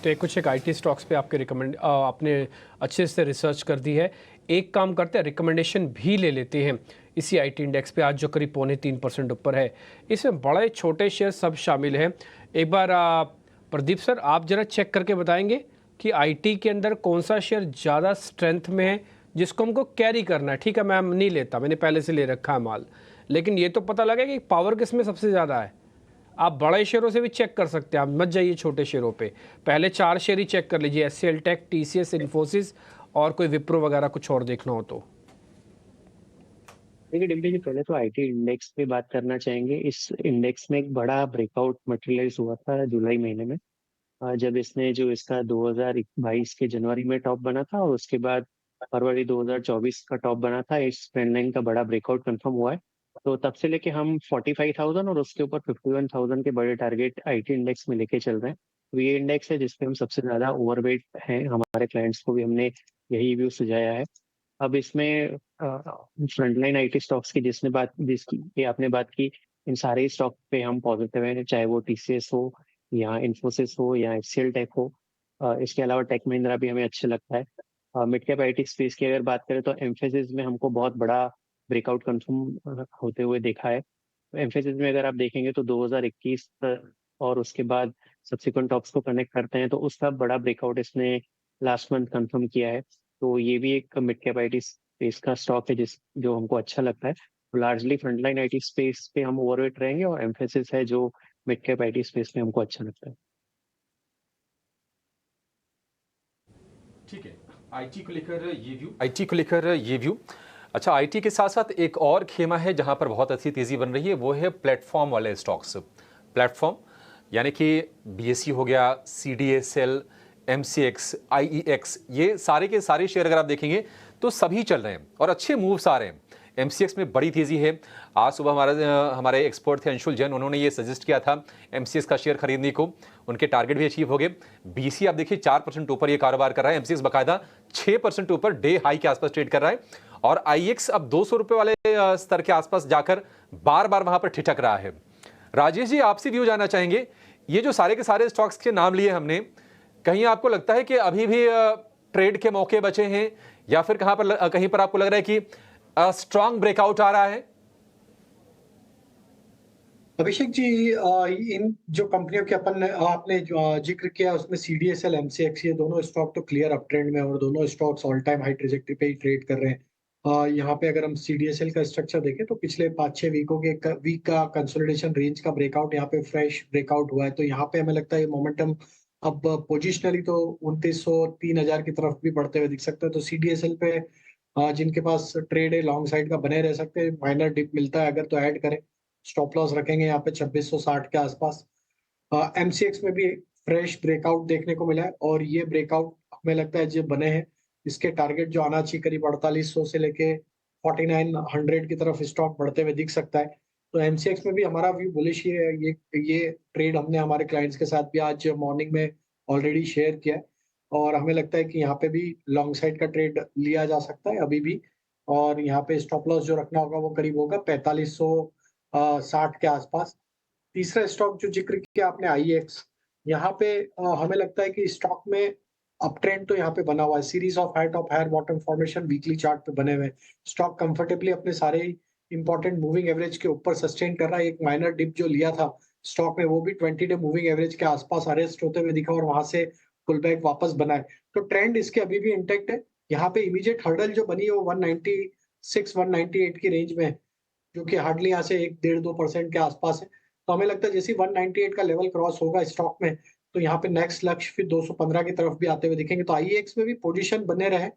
[SPEAKER 2] तो कुछ एक आईटी स्टॉक्स पे आपके आपने अच्छे से रिसर्च कर दी है। एक काम करते हैं, रिकमेंडेशन भी ले लेते हैं इसी आईटी इंडेक्स पे आज जो करीब 0.3% ऊपर है। इसमें बड़े छोटे शेयर सब शामिल हैं। एक बार प्रदीप सर आप जरा चेक करके बताएंगे कि आईटी के अंदर कौन सा शेयर ज़्यादा स्ट्रेंथ में है जिसको हमको कैरी करना है। ठीक है, मैं नहीं लेता, मैंने पहले से ले रखा है माल, लेकिन ये तो पता लगे कि पावर किसमें सबसे ज़्यादा है। आप बड़े शेयरों से भी चेक कर सकते हैं, आप मत जाइए छोटे शेयरों पे। पहले 4 शेयर ही चेक कर लीजिए, एचसीएल टेक, टीसीएस, इन्फोसिस और कोई विप्रो वगैरह कुछ और देखना हो तो।
[SPEAKER 5] देखिए डिम्पी जी, पहले तो आईटी इंडेक्स पे बात करना चाहेंगे। इस इंडेक्स में एक बड़ा ब्रेकआउट मटेरियलाइज हुआ था जुलाई महीने में, जब इसने जो इसका 2022 के जनवरी में टॉप बना था और उसके बाद फरवरी 2024 का टॉप बना था। इस ट्रेंड लाइन का बड़ा ब्रेकआउट कंफर्म हुआ है। तो तब से लेके हम 45,000 और उसके ऊपर 51,000 के बड़े टारगेट आईटी इंडेक्स में लेके चल रहे हैं। तो ये इंडेक्स है जिसपे हम सबसे ज्यादा ओवरवेट हैं। हमारे क्लाइंट्स को भी हमने यही व्यू सुझाया है। अब इसमें फ्रंटलाइन आईटी स्टॉक्स की जिसकी आपने बात की, इन सारे स्टॉक पे हम पॉजिटिव हैं, चाहे वो टीसीएस हो या इन्फोसिस हो या एचसीएल टेक हो। इसके अलावा टेक महिंद्रा भी हमें अच्छे लगता है। मिड कैप आईटी स्पेस की अगर बात करें तो एम्फेसिस में हमको बहुत बड़ा ब्रेकआउट कंफर्म होते हुए देखा है। एम्फेसिस में अगर आप देखेंगे तो 2021 और उसके बाद सब्सिक्वेंट टॉप्स को कनेक्ट करते हैं तो उसका बड़ा ब्रेकआउट इसने लास्ट मंथ कंफर्म किया है। तो ये भी एक मिड कैप आईटी स्पेस का स्टॉक है जो हमको अच्छा लगता है। तो लार्जली फ्रंटलाइन आईटी स्पेस पे हम ओवरवेट रहेंगे और एम्फेसिस है जो मिड कैप आईटी स्पेस में हमको अच्छा लगता है।
[SPEAKER 1] ठीक है, आईटी को लेकर ये व्यू। अच्छा, आईटी के साथ साथ एक और खेमा है जहां पर बहुत अच्छी तेजी बन रही है, वो है प्लेटफॉर्म वाले स्टॉक्स। प्लेटफॉर्म यानी कि बीएसई हो गया, सीडीएसएल, एमसीएक्स, आईईएक्स, ये सारे के सारे शेयर अगर आप देखेंगे तो सभी चल रहे हैं और अच्छे मूव्स आ रहे हैं। एमसीएक्स में बड़ी तेजी है। आज सुबह हमारे एक्सपर्ट थे अंशुल जैन, उन्होंने ये सजेस्ट किया था एमसीएक्स का शेयर खरीदने को, उनके टारगेट भी अचीव हो गए। बीसी आप देखिए 4% ऊपर ये कारोबार कर रहा है, एमसीएक्स बकायदा 6% ऊपर डे हाई के आसपास ट्रेड कर रहा है। और आईएक्स अब 200 रुपए वाले स्तर के आसपास जाकर बार बार वहां पर ठिठक रहा है। राजेश जी, आपसे व्यू जानना चाहेंगे, ये जो सारे के सारे स्टॉक्स के नाम लिए हमने, कहीं आपको लगता है कि अभी भी ट्रेड के मौके बचे हैं या फिर कहीं पर आपको लग रहा है कि स्ट्रांग ब्रेकआउट आ रहा है?
[SPEAKER 3] अभिषेक जी, इन जो कंपनियों के आपने जो जिक्र किया उसमें सीडीएसएल, एमसीएक्स, ये दोनों स्टॉक तो क्लियर अप ट्रेंड में और दोनों stocks all time high trajectory पे ही ट्रेड कर रहे हैं। यहाँ पे अगर हम सीडीएसएल का स्ट्रक्चर देखें तो पिछले 5-6 वीक का कंसोलिडेशन रेंज का ब्रेकआउट यहाँ पे फ्रेश ब्रेकआउट हुआ है। तो यहाँ पे हमें लगता है ये मोमेंटम अब पोजिशनली तो 2900-3000 की तरफ भी बढ़ते हुए दिख सकता है। तो सीडीएसएल पे जिनके पास ट्रेड है लॉन्ग साइड का बने रह सकते हैं। माइनर डिप मिलता है अगर तो ऐड करें। स्टॉप लॉस रखेंगे यहाँ पे 2660 के आसपास। एमसीएक्स में भी फ्रेश ब्रेकआउट देखने को मिला है और ये ब्रेकआउट हमें लगता है जो बने हैं इसके टारगेट जो आना चाहिए करीब 4800 से लेके 4900 की तरफ स्टॉक बढ़ते हुए दिख सकता है। तो एमसीएक्स में भी हमारा व्यू बुलिश ही है। ये ट्रेड हमने हमारे क्लाइंट्स के साथ भी आज मॉर्निंग में ऑलरेडी शेयर किया है और हमें लगता है कि यहाँ पे भी लॉन्ग साइड का ट्रेड लिया जा सकता है अभी भी। और यहाँ पे स्टॉप लॉस जो रखना होगा वो करीब होगा 4560 के आसपास। तीसरा स्टॉक जो जिक्र किया आपने आईएक्स, यहाँ पे हमें लगता है कि स्टॉक में अप ट्रेंड तो यहाँ पे बना हुआ है। Series of high top higher bottom formation weekly chart पे बने हुए हैं। स्टॉक कंफर्टेबली अपने सारे इंपॉर्टेंट मूविंग एवरेज के ऊपर सस्टेन कर रहा है। एक माइनर डिप जो लिया था स्टॉक में वो भी 20 डे मूविंग एवरेज के आसपास अरेस्ट होते हुए दिखा और वहां से पुल बैक वापस बना है। तो ट्रेंड इसके अभी भी इंटेक्ट है। यहाँ पे इमीडिएट हर्डल जो बनी है वो 196 198 की रेंज में है, जो कि हार्डली यहाँ से 1-1.5-2% के आसपास है। तो हमें लगता है जैसे 198 का लेवल क्रॉस होगा स्टॉक में तो यहाँ पे नेक्स्ट लक्ष्य फिर 215 की तरफ भी आते हुए दिखेंगे। तो आईएक्स में भी पोजीशन बने रहे।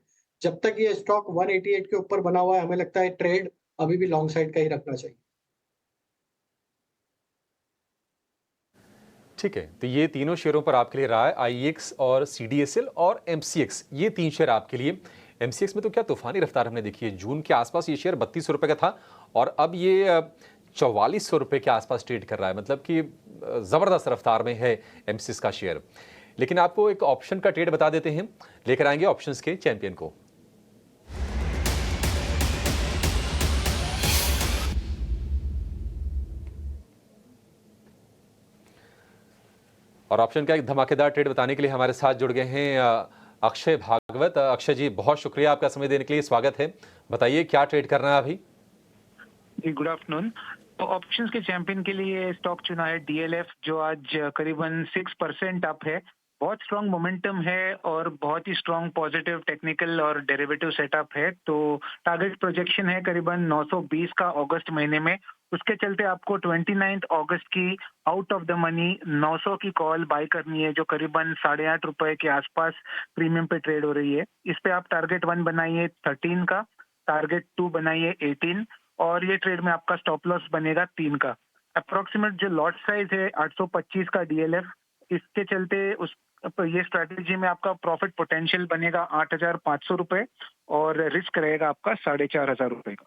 [SPEAKER 3] जब तक ये स्टॉक 188 के ऊपर बना हुआ है हमें लगता है ट्रेड अभी भी लॉन्ग साइड का ही रखना चाहिए।
[SPEAKER 1] ठीक है, तो ये तीनों शेयरों पर आपके लिए रहा है, आईएक्स और सीडीएसएल और एमसीएक्स, ये 3 शेयर आपके लिए। एमसीएक्स में तो क्या तूफानी रफ्तार हमने देखी है। जून के आसपास ये शेयर 3200 रुपये का था और अब ये 4400 रुपये के आसपास ट्रेड कर रहा है। मतलब कि ज़बरदस्त रफ्तार में है एमसीएक्स का शेयर। लेकिन आपको एक ऑप्शन का ट्रेड बता देते हैं, लेकर आएंगे ऑप्शंस के चैंपियन को। और ऑप्शन का एक धमाकेदार ट्रेड बताने के लिए हमारे साथ जुड़ गए हैं अक्षय भागवत। अक्षय जी, बहुत शुक्रिया आपका समय देने के लिए, स्वागत है। बताइए क्या ट्रेड करना है अभी?
[SPEAKER 7] जी, गुड आफ्टरनून। तो ऑप्शंस के चैंपियन के लिए स्टॉक चुना है डीएलएफ, जो आज करीबन 6% अप है। बहुत स्ट्रॉन्ग मोमेंटम है और बहुत ही स्ट्रॉन्ग पॉजिटिव टेक्निकल और डेरिवेटिव सेटअप है। तो टारगेट प्रोजेक्शन है करीबन 920 का अगस्त महीने में। उसके चलते आपको 29 अगस्त की आउट ऑफ द मनी 900 की कॉल बाय करनी है, जो करीबन 8.5 रुपए के आसपास प्रीमियम पे ट्रेड हो रही है। इस पे आप टारगेट 1 बनाइए 13 का, टारगेट 2 बनाइए 18 और ये ट्रेड में आपका स्टॉप लॉस बनेगा 3 का। अप्रोक्सीमेट जो लॉट साइज है 825 का डीएलएफ, इसके चलते ये स्ट्रैटेजी में आपका प्रॉफिट पोटेंशियल बनेगा 8,500 रुपए और रिस्क रहेगा आपका 4,500 रुपए का।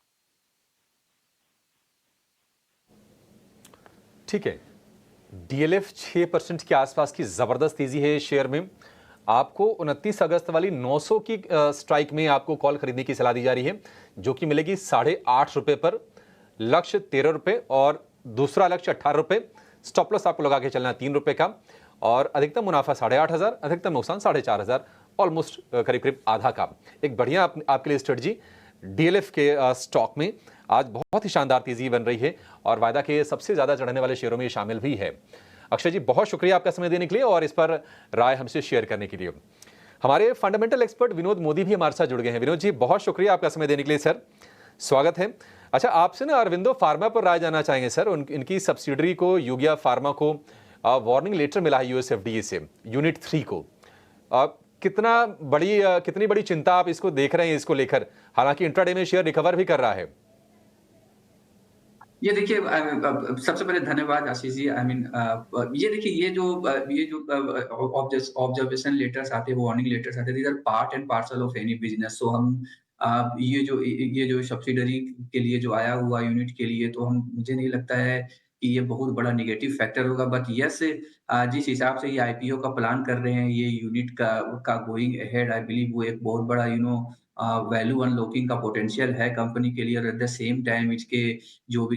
[SPEAKER 1] ठीक है, डीएलएफ 6% के आसपास की जबरदस्त तेजी है शेयर में। आपको 29 अगस्त वाली 900 की स्ट्राइक में आपको कॉल खरीदने की सलाह दी जा रही है, जो कि मिलेगी 8.5 रुपए पर। लक्ष्य 13 रुपए और दूसरा लक्ष्य 18 रुपए। स्टॉप लॉस आपको लगा के चलना 3 रुपए का और अधिकतम मुनाफा 8,500, अधिकतम नुकसान 4,500, ऑलमोस्ट करीब करीब आधा का। एक बढ़िया आपके लिए स्ट्रेटजी डीएलएफ के स्टॉक में आज बहुत ही शानदार तेजी बन रही है और वायदा के सबसे ज्यादा चढ़ने वाले शेयरों में शामिल भी है। अक्षय जी, बहुत शुक्रिया आपका समय देने के लिए और इस पर राय हमसे शेयर करने के लिए। हमारे फंडामेंटल एक्सपर्ट विनोद मोदी भी हमारे साथ जुड़ गए हैं। विनोद जी, बहुत शुक्रिया आपका समय देने के लिए सर, स्वागत है। अच्छा, आपसे ना अरविंदो फार्मा पर राय जानना चाहेंगे सर। इनकी सब्सिडरी को यूगिया फार्मा को वार्निंग लेटर मिला है यूएसएफडीए से, यूनिट 3 को। कितनी बड़ी चिंता आप इसको देख रहे हैं इसको लेकर? हालांकि इंट्राडे में शेयर रिकवर भी कर रहा है।
[SPEAKER 8] ये देखिए, सबसे पहले धन्यवाद आशीष जी। ये देखिए, ये जो ऑब्जर्वेशन लेटर्स आते हैं, वार्निंग लेटर्स आते हैं, these are part and parcel of any business. So हम ये जो सब्सिडरी के लिए जो आया हुआ यूनिट के लिए, तो मुझे नहीं लगता है कि ये बहुत बड़ा नेगेटिव फैक्टर होगा। बट यस, जिस हिसाब से ये आईपीओ का प्लान कर रहे हैं, ये यूनिट का गोइंग अहेड, आई बिलीव वो एक बहुत बड़ा वैल्यू अनलॉकिंग का पोटेंशियल है कंपनी के लिए। और एट द सेम टाइम इसके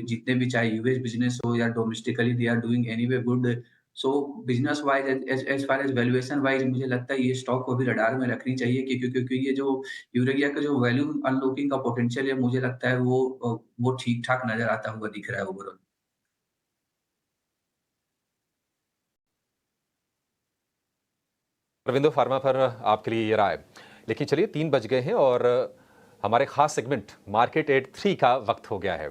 [SPEAKER 8] जितने भी, चाहे यूएस बिजनेस हो या domestically, they are doing anyway good. So business wise, as far as valuation wise, मुझे लगता है ये स्टॉक को भी रडार में रखनी चाहिए, क्योंकि ये जो यूरेगिया का जो वैल्यू अनलॉकिंग का पोटेंशियल है, मुझे लगता है वो ठीक ठाक नजर आता हुआ दिख रहा है ओवरऑल।
[SPEAKER 1] अरविंदो फार्मा पर आपके लिए ये राय। लेकिन चलिए, 3 बज गए हैं और हमारे खास सेगमेंट मार्केट एट 3 का वक्त हो गया है।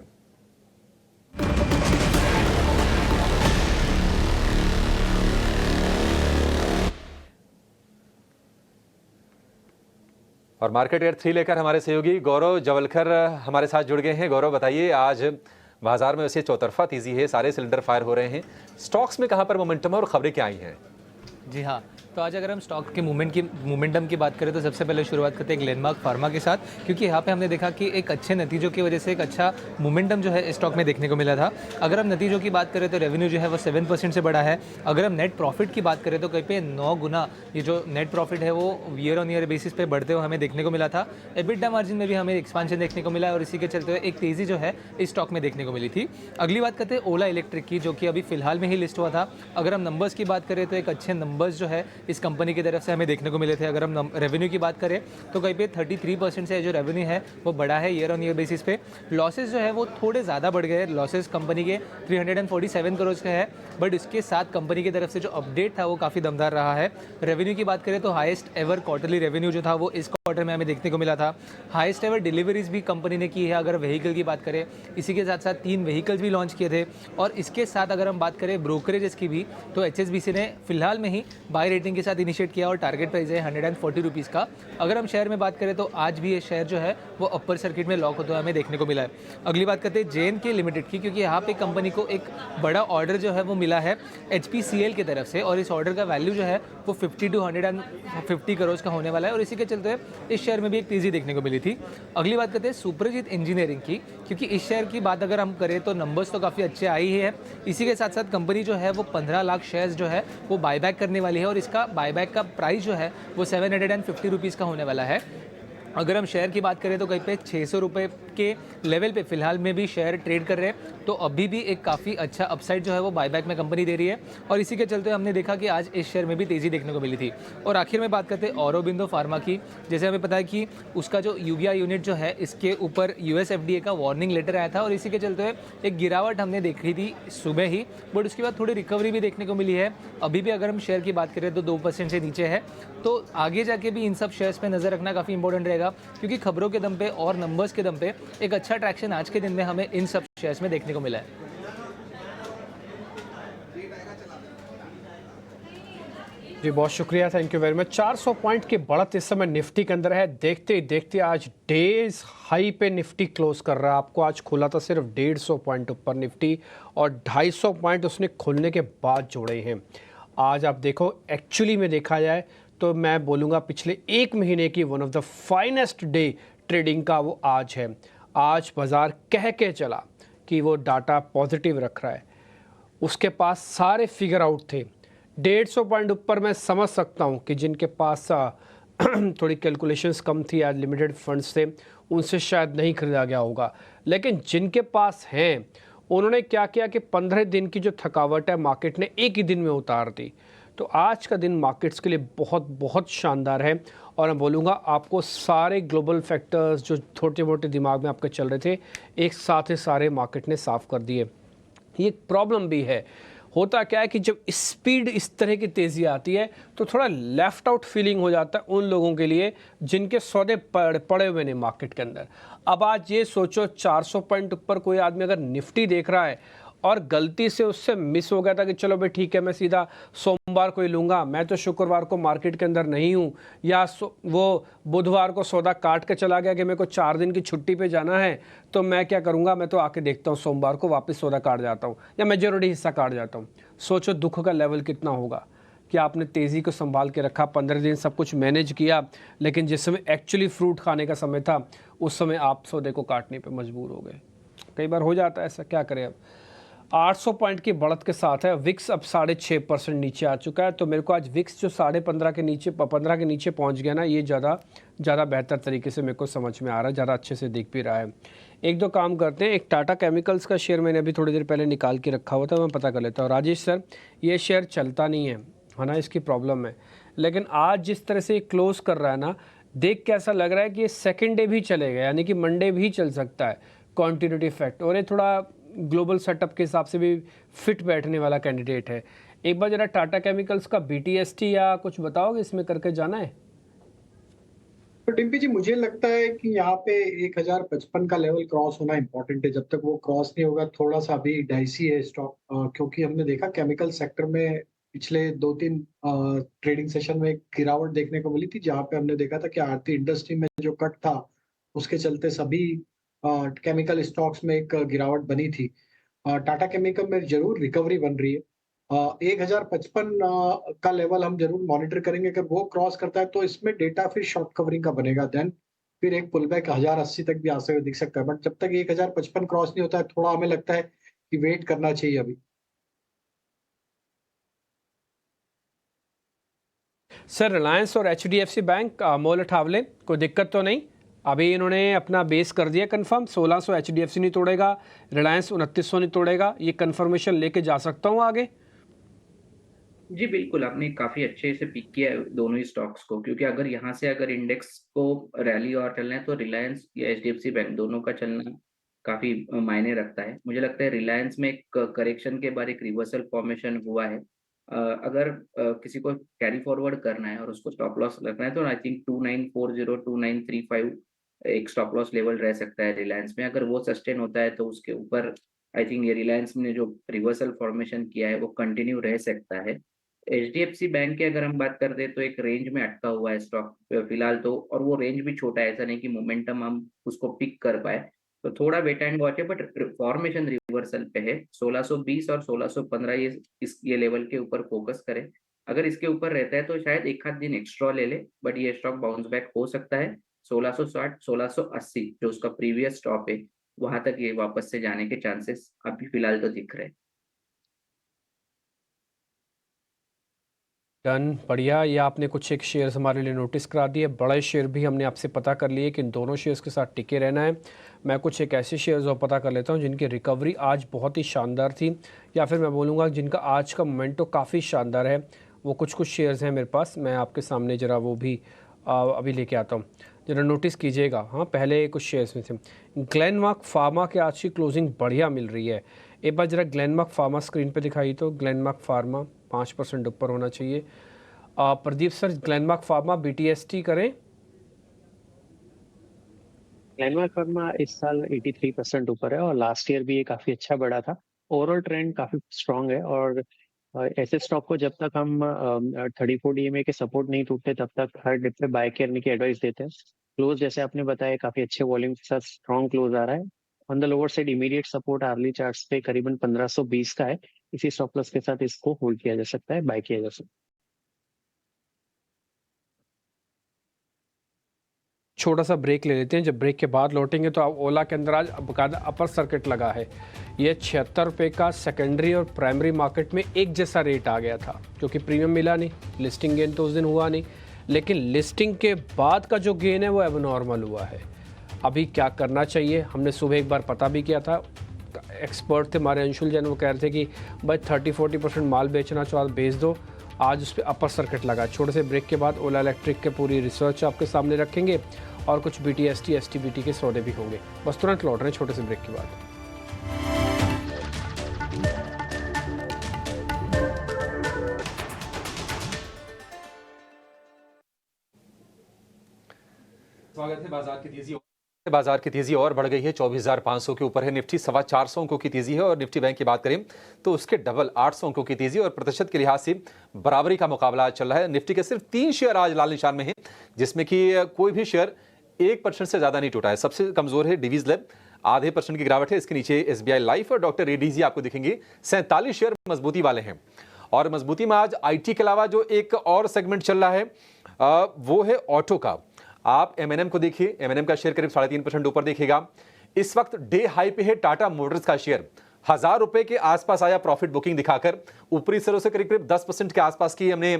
[SPEAKER 1] और मार्केट एट 3 लेकर हमारे सहयोगी गौरव जवलकर हमारे साथ जुड़ गए हैं। गौरव, बताइए, आज बाजार में वैसे चौतरफा तेजी है, सारे सिलेंडर फायर हो रहे हैं। स्टॉक्स में कहां पर मोमेंटम है और खबरें क्या आई हैं?
[SPEAKER 6] जी हाँ,
[SPEAKER 9] तो आज अगर हम स्टॉक के मोमेंटम की बात करें तो सबसे पहले शुरुआत करते हैं ग्लेनमार्क फार्मा के साथ, क्योंकि यहाँ पे हमने देखा कि एक अच्छे नतीजों की वजह से एक अच्छा मोमेंटम जो है इस स्टॉक में देखने को मिला था। अगर हम नतीजों की बात करें तो रेवेन्यू जो है वो 7% से बढ़ा है। अगर हम नेट प्रॉफिट की बात करें तो कहीं पे 9 गुना ये जो नेट प्रॉफिट है वो ईयर ऑन ईयर बेसिस पे बढ़ते हुए हमें देखने को मिला था। एबिटा मार्जिन में भी हमें एक्सपांशन देखने को मिला है और इसी के चलते हुए एक तेज़ी जो है इस स्टॉक में देखने को मिली थी। अगली बात करते हैं ओला इलेक्ट्रिक की, जो कि अभी फिलहाल में ही लिस्ट हुआ था। अगर हम नंबर्स की बात करें तो एक अच्छे नंबर्स जो है इस कंपनी की तरफ से हमें देखने को मिले थे। अगर हम रेवेन्यू की बात करें तो कहीं पे 33% से जो रेवेन्यू है वो बढ़ा है ईयर ऑन ईयर बेसिस पे। लॉसेज जो है वो थोड़े ज़्यादा बढ़ गए। लॉसेज कंपनी के 347 करोड़ का है, बट इसके साथ कंपनी की तरफ से जो अपडेट था वो काफ़ी दमदार रहा है। रेवेन्यू की बात करें तो हाईएस्ट एवर क्वार्टरली रेवेन्यू जो था वो इस क्वार्टर में हमें देखने को मिला था। हाईएस्ट एवर डिलीवरीज भी कंपनी ने की है। अगर व्हीकल की बात करें, इसी के साथ साथ 3 व्हीकल्स भी लॉन्च किए थे। और इसके साथ अगर हम बात करें ब्रोकरेजेस की भी, तो HSBC ने फिलहाल में ही बाय रेटिंग के साथ इनिशिएट किया और टारगेट प्राइस है 140 रुपीज़ का। अगर हम शेयर में बात करें तो आज भी ये शेयर जो है वो अपर सर्किट में लॉक होता हुआ हमें देखने को मिला है। अगली बात करते हैं JNK लिमिटेड की, क्योंकि यहाँ पे कंपनी को एक बड़ा ऑर्डर जो है वो मिला है HPCL की तरफ से और इस ऑर्डर का वैल्यू जो है वो 50 to 150 करोड़ का होने वाला है और इसी के चलते इस शेयर में भी एक तेज़ी देखने को मिली थी। अगली बात करते हैं सुप्रजीत इंजीनियरिंग की, क्योंकि इस शेयर की बात अगर हम करें तो नंबर्स तो काफ़ी अच्छे आए ही है। इसी के साथ साथ कंपनी जो है वो 15 लाख शेयर्स जो है वो बायबैक करने वाली है और इसका बायबैक का प्राइस जो है वो 750 रुपीज़ का होने वाला है। अगर हम शेयर की बात करें तो कहीं पे 600 रुपये के लेवल पे फिलहाल में भी शेयर ट्रेड कर रहे हैं, तो अभी भी एक काफ़ी अच्छा अपसाइड जो है वो बायबैक में कंपनी दे रही है और इसी के चलते हमने देखा कि आज इस शेयर में भी तेज़ी देखने को मिली थी। और आखिर में बात करते हैं औरोबिंदो फार्मा की। जैसे हमें पता है कि उसका जो यूबिया यूनिट जो है इसके ऊपर US FDA का वार्निंग लेटर आया था और इसी के चलते हुए एक गिरावट हमने देखी थी सुबह ही, बट उसके बाद थोड़ी रिकवरी भी देखने को मिली है। अभी भी अगर हम शेयर की बात करें तो 2% से नीचे है, तो आगे जाके भी इन सब शेयर्स पे नज़र रखना काफ़ी इंपॉर्टेंट रहेगा, क्योंकि खबरों के दम पे और नंबर्स के दम पे एक अच्छा ट्रैक्शन आज के दिन में हमें इन सब शेयर्स में देखने को मिला है।
[SPEAKER 2] जी बहुत शुक्रिया, thank you very much. 400 point की बढ़त इस समय निफ्टी के अंदर है। देखते ही देखते आज डेज हाई पे निफ्टी क्लोज कर रहा है। आपको आज खुला था सिर्फ 150 पॉइंट ऊपर निफ्टी और 250 पॉइंट उसने खुलने के बाद जोड़े हैं। आज आप देखो, एक्चुअली में देखा जाए तो मैं बोलूँगा पिछले 1 महीने की one of the finest day trading का वो आज है। आज बाज़ार कह के चला कि वो डाटा पॉजिटिव रख रहा है, उसके पास सारे फिगर आउट थे। 150 पॉइंट ऊपर मैं समझ सकता हूँ कि जिनके पास थोड़ी कैलकुलेशंस कम थी, आज लिमिटेड फंड्स थे, उनसे शायद नहीं खरीदा गया होगा, लेकिन जिनके पास हैं उन्होंने क्या किया कि 15 दिन की जो थकावट है मार्केट ने एक ही दिन में उतार दी। तो आज का दिन मार्केट्स के लिए बहुत बहुत शानदार है और मैं बोलूँगा आपको सारे ग्लोबल फैक्टर्स जो छोटे मोटे दिमाग में आपके चल रहे थे, एक साथ ही सारे मार्केट ने साफ़ कर दिए। ये प्रॉब्लम भी है, होता क्या है कि जब स्पीड इस तरह की तेज़ी आती है तो थोड़ा लेफ़्ट आउट फीलिंग हो जाता है उन लोगों के लिए जिनके सौदे पड़े हुए ने मार्केट के अंदर। अब आज ये सोचो 400 पॉइंट ऊपर कोई आदमी अगर निफ्टी देख रहा है और गलती से उससे मिस हो गया था कि चलो भाई ठीक है मैं सीधा सोमवार को ही लूँगा, मैं तो शुक्रवार को मार्केट के अंदर नहीं हूँ, या वो बुधवार को सौदा काट के चला गया कि मेरे को 4 दिन की छुट्टी पे जाना है, तो मैं क्या करूँगा, मैं तो आके देखता हूँ सोमवार को वापस सौदा काट जाता हूँ या मेजॉरिटी हिस्सा काट जाता हूँ। सोचो दुख का लेवल कितना होगा कि आपने तेज़ी को संभाल के रखा, 15 दिन सब कुछ मैनेज किया, लेकिन जिस समय एक्चुअली फ्रूट खाने का समय था उस समय आप सौदे को काटने पर मजबूर हो गए। कई बार हो जाता है ऐसा, क्या करें। अब 800 पॉइंट की बढ़त के साथ है विक्स अब 6.5% नीचे आ चुका है। तो मेरे को आज विक्स जो 15.5 के नीचे 15 के नीचे पहुंच गया ना, ये ज़्यादा बेहतर तरीके से मेरे को समझ में आ रहा है, ज़्यादा अच्छे से दिख भी रहा है। एक दो काम करते हैं, एक टाटा केमिकल्स का शेयर मैंने अभी थोड़ी देर पहले निकाल के रखा हुआ था, मैं पता कर लेता हूँ। राजेश सर, ये शेयर चलता नहीं है ना, इसकी प्रॉब्लम है, लेकिन आज जिस तरह से क्लोज कर रहा है ना, देख के ऐसा लग रहा है कि ये सेकेंड डे भी चलेगा, यानी कि मंडे भी चल सकता है, कॉन्टिन्यूटी इफेक्ट, और ये थोड़ा ग्लोबल सेटअप के हिसाब से भी फिट बैठने वाला कैंडिडेट है। एक बार जरा टाटा केमिकल्स का BTST या कुछ बताओगे, इसमें करके जाना है।
[SPEAKER 3] तो टिम्पी जी, मुझे लगता है कि यहाँ पे 1055 का लेवल क्रॉस होना इंपॉर्टेंट है। जब तक वो क्रॉस नहीं होगा थोड़ा सा अभी डाइसी है स्टॉक, क्योंकि हमने देखा केमिकल सेक्टर में पिछले 2-3 ट्रेडिंग सेशन में एक गिरावट देखने को मिली थी, जहाँ पे हमने देखा था कि आरती इंडस्ट्री में जो कट था उसके चलते सभी केमिकल स्टॉक्स में एक गिरावट बनी थी। टाटा केमिकल में जरूर रिकवरी बन रही है 1055 का लेवल हम जरूर मॉनिटर करेंगे। अगर वो क्रॉस करता है तो इसमें डेटा फिर शॉर्ट कवरिंग का बनेगा, देन फिर एक पुल बैक 1080 तक भी आते हुए दिख सकता है। बट जब तक 1055 क्रॉस नहीं होता है, थोड़ा हमें लगता है कि वेट करना चाहिए अभी।
[SPEAKER 2] सर रिलायंस और HDFC बैंक मोल उठावले कोई दिक्कत तो नहीं? अभी इन्होंने अपना बेस कर दिया कंफर्म, 1600 HDFC नहीं तोड़ेगा, रिलायंस 2900 नहीं तोड़ेगा, ये कंफर्मेशन लेके जा सकता हूँ आगे?
[SPEAKER 4] जी बिल्कुल, आपने काफ़ी अच्छे से पिक किया है दोनों ही स्टॉक्स को, क्योंकि अगर यहाँ से अगर इंडेक्स को रैली और चलना है तो रिलायंस या एचडीएफसी बैंक दोनों का चलना काफ़ी मायने रखता है। मुझे लगता है रिलायंस में एक करेक्शन के बाद एक रिवर्सल फॉर्मेशन हुआ है। अगर किसी को कैरी फॉरवर्ड करना है और उसको स्टॉप लॉस रखना है तो आई थिंक 2940 2935 एक स्टॉप लॉस लेवल रह सकता है रिलायंस में। अगर वो सस्टेन होता है तो उसके ऊपर आई थिंक ये रिलायंस ने जो रिवर्सल फॉर्मेशन किया है वो कंटिन्यू रह सकता है। एचडीएफसी बैंक की अगर हम बात कर दे तो एक रेंज में अटका हुआ है स्टॉक फिलहाल तो, और वो रेंज भी छोटा है, ऐसा नहीं कि मोमेंटम हम उसको पिक कर पाए, तो थोड़ा वेट एंड वॉच है। बट फॉर्मेशन रिवर्सल पे है 1620 और 1615, ये लेवल के ऊपर फोकस करें। अगर इसके ऊपर रहता है तो शायद एक आध दिन एक्स्ट्रा ले ले, बट ये स्टॉक बाउंस बैक हो सकता है। 1660 1680 जो उसका प्रीवियस स्टॉप है वहां तक ये वापस से जाने के चांसेस अभी फिलहाल तो दिख रहे हैं।
[SPEAKER 2] डन, बढ़िया। ये आपने कुछ एक शेयर्स हमारे लिए नोटिस करा दिए, बड़े शेयर भी हमने आपसे पता कर लिए कि इन दोनों शेयर्स के साथ टिके रहना है। मैं कुछ एक ऐसे शेयर्स और पता कर लेता हूँ जिनकी रिकवरी आज बहुत ही शानदार थी, या फिर मैं बोलूँगा जिनका आज का मोमेंटो काफ़ी शानदार है। वो कुछ शेयर्स हैं मेरे पास, मैं आपके सामने ज़रा वो भी अभी लेके आता हूँ, ज़रा नोटिस कीजिएगा। हाँ, पहले कुछ शेयर्स में थे। ग्लेनमार्क फार्मा के आज की क्लोजिंग बढ़िया मिल रही है। एक बार ज़रा ग्लेनमार्क फार्मा स्क्रीन पे दिखाई, तो ग्लेनमार्क फार्मा 5% ऊपर होना चाहिए। Pradeep sir, Glenmark pharma BTST करें?
[SPEAKER 5] ग्लेनमार्क फार्मा इस साल 83% ऊपर है और लास्ट ईयर भी ये काफी अच्छा बढ़ा था। ओवरऑल ट्रेंड काफी स्ट्रांग है और ऐसे स्टॉक को जब तक हम 34 DMA के सपोर्ट नहीं टूटते तब तक हर डिप पे बाय करने की एडवाइस देते हैं। क्लोज जैसे आपने बताया काफी अच्छे वॉल्यूम के साथ स्ट्रॉन्ग क्लोज आ रहा है। On the lower side immediate support hourly charts पे करीबन 1520 का है। इसी स्टॉप लॉस के साथ इसको होल्ड किया जा सकता है, बाय किया जा सकता है।
[SPEAKER 2] छोटा सा ब्रेक ले लेते हैं, जब ब्रेक के बाद लौटेंगे तो ओला के अंदर आज बकायदा अपर सर्किट लगा है। ये 76 रुपये का सेकेंडरी और प्राइमरी मार्केट में एक जैसा रेट आ गया था, क्योंकि प्रीमियम मिला नहीं, लिस्टिंग गेन तो उस दिन हुआ नहीं, लेकिन लिस्टिंग के बाद का जो गेन है वो एबनॉर्मल हुआ है। अभी क्या करना चाहिए, हमने सुबह एक बार पता भी किया था, एक्सपर्ट थे हमारे अंशुल जैन, वो कह रहे थे कि भाई 30-40% माल बेचना चाहो तो बेच दो। आज उस पर अपर सर्किट लगा। छोटे से ब्रेक के बाद ओला इलेक्ट्रिक के पूरी रिसर्च आपके सामने रखेंगे और कुछ BTST STBT के सौदे भी होंगे। बस तुरंत लौट रहे हैं छोटे से ब्रेक के बाद।
[SPEAKER 1] स्वागत है। बाजार की तेजी और बढ़ गई है, 24,500 के ऊपर है निफ्टी, 425 अंकों की तेजी है। और निफ्टी बैंक की बात करें तो उसके डबल 800 अंकों की तेजी, और प्रतिशत के लिहाज से बराबरी का मुकाबला आज चल रहा है। निफ्टी के सिर्फ 3 शेयर आज लाल निशान में हैं, जिसमें कि कोई भी शेयर 1% से ज्यादा नहीं टूटा है। सबसे कमजोर है डिवीज लैब, आधे % की गिरावट है। इसके नीचे SBI लाइफ और डॉक्टर रेड्डीज आपको दिखेंगे। 47 शेयर मजबूती वाले हैं। और मजबूती में आज IT के अलावा जो एक और सेगमेंट चल रहा है वो है ऑटो का। आप M&M को देखिए, M&M का शेयर करीब 3.5% ऊपर देखेगा। इस वक्त डे हाई पे है टाटा मोटर्स का शेयर, 1000 रुपए के आसपास आया प्रॉफिट बुकिंग दिखाकर। ऊपरी सरों से करीब 10% के आसपास की हमने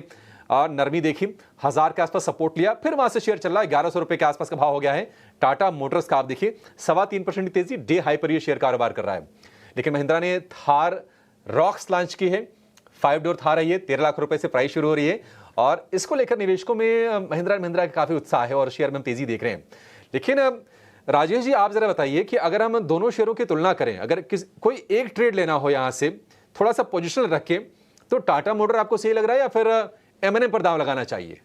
[SPEAKER 1] नरमी देखी, 1000 के आसपास सपोर्ट लिया, फिर वहां से शेयर चल रहा है। 1100 रुपए के आसपास का भाव हो गया है टाटा मोटर्स का। आप देखिए 3.25% की तेजी, डे हाई पर यह शेयर कारोबार कर रहा है। लेकिन महिंद्रा ने थार रॉक्स लॉन्च की है, 5 डोर थार है ये, 13 लाख रुपए से प्राइस शुरू हो रही है। और इसको लेकर निवेशकों में महिंद्रा का काफी उत्साह है और शेयर में हम तेजी देख रहे हैं। लेकिन राजेश जी, आप जरा बताइए कि अगर हम दोनों शेयरों की तुलना करें, अगर कोई एक ट्रेड लेना हो यहां से थोड़ा सा पोजिशन रख के, तो टाटा मोटर आपको सही लग रहा है या फिर M&M पर दांव लगाना चाहिए?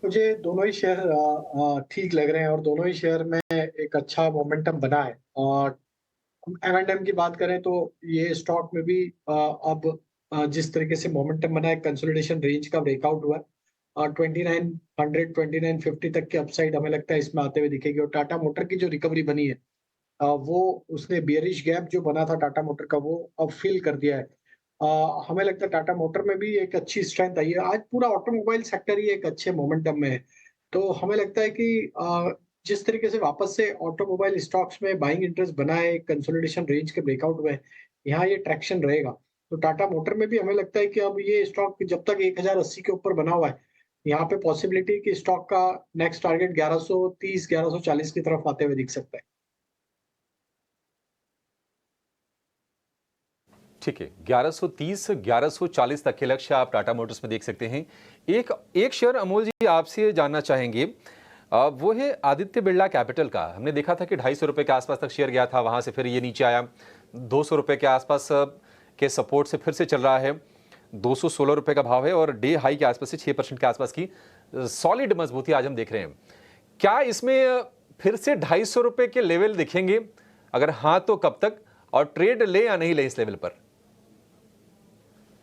[SPEAKER 3] मुझे दोनों ही शेयर ठीक लग रहे हैं और दोनों ही शेयर में एक अच्छा मोमेंटम बना है। और M&M की बात करें तो ये स्टॉक में भी अब जिस तरीके से मोमेंटम बना है, कंसोलिडेशन रेंज का ब्रेकआउट हुआ है और 2900 2950 तक की अपसाइड हमें लगता है इसमें आते हुए दिखेगी। और टाटा मोटर की जो रिकवरी बनी है वो उसने बियरिश गैप जो बना था टाटा मोटर का वो अब फिल कर दिया है। हमें लगता है टाटा मोटर में भी एक अच्छी स्ट्रेंथ आई है। आज पूरा ऑटोमोबाइल सेक्टर ही एक अच्छे मोमेंटम में है। तो हमें लगता है कि जिस तरीके से वापस से ऑटोमोबाइल स्टॉक्स में बाइंग इंटरेस्ट बना है, कंसोलिडेशन रेंज के ब्रेकआउट हुए, यहाँ ये ट्रैक्शन रहेगा। तो टाटा मोटर में भी हमें लगता है कि अब ये स्टॉक जब तक 1080 के ऊपर बना हुआ है, यहाँ पे पॉसिबिलिटी कि स्टॉक का नेक्स्ट टारगेट 1130, 1140 की तरफ आते हुए दिख सकता है।
[SPEAKER 1] ठीक है, 1130 1140 तक के लक्ष्य आप टाटा मोटर्स में देख सकते हैं। एक शेयर अमोल जी आपसे जानना चाहेंगे, वो है आदित्य बिरला कैपिटल का। हमने देखा था कि 250 रुपए के आसपास तक शेयर गया था, वहां से फिर ये नीचे आया, 200 रुपए के आसपास के सपोर्ट से फिर से चल रहा है, 216 रुपए का भाव है और डे हाई के आसपास से 6% के आसपास की सॉलिड मजबूती आज हम देख रहे हैं। क्या इसमें फिर से 250 रुपए के लेवल दिखेंगे? अगर हाँ तो कब तक, और ट्रेड ले या नहीं ले इस लेवल पर?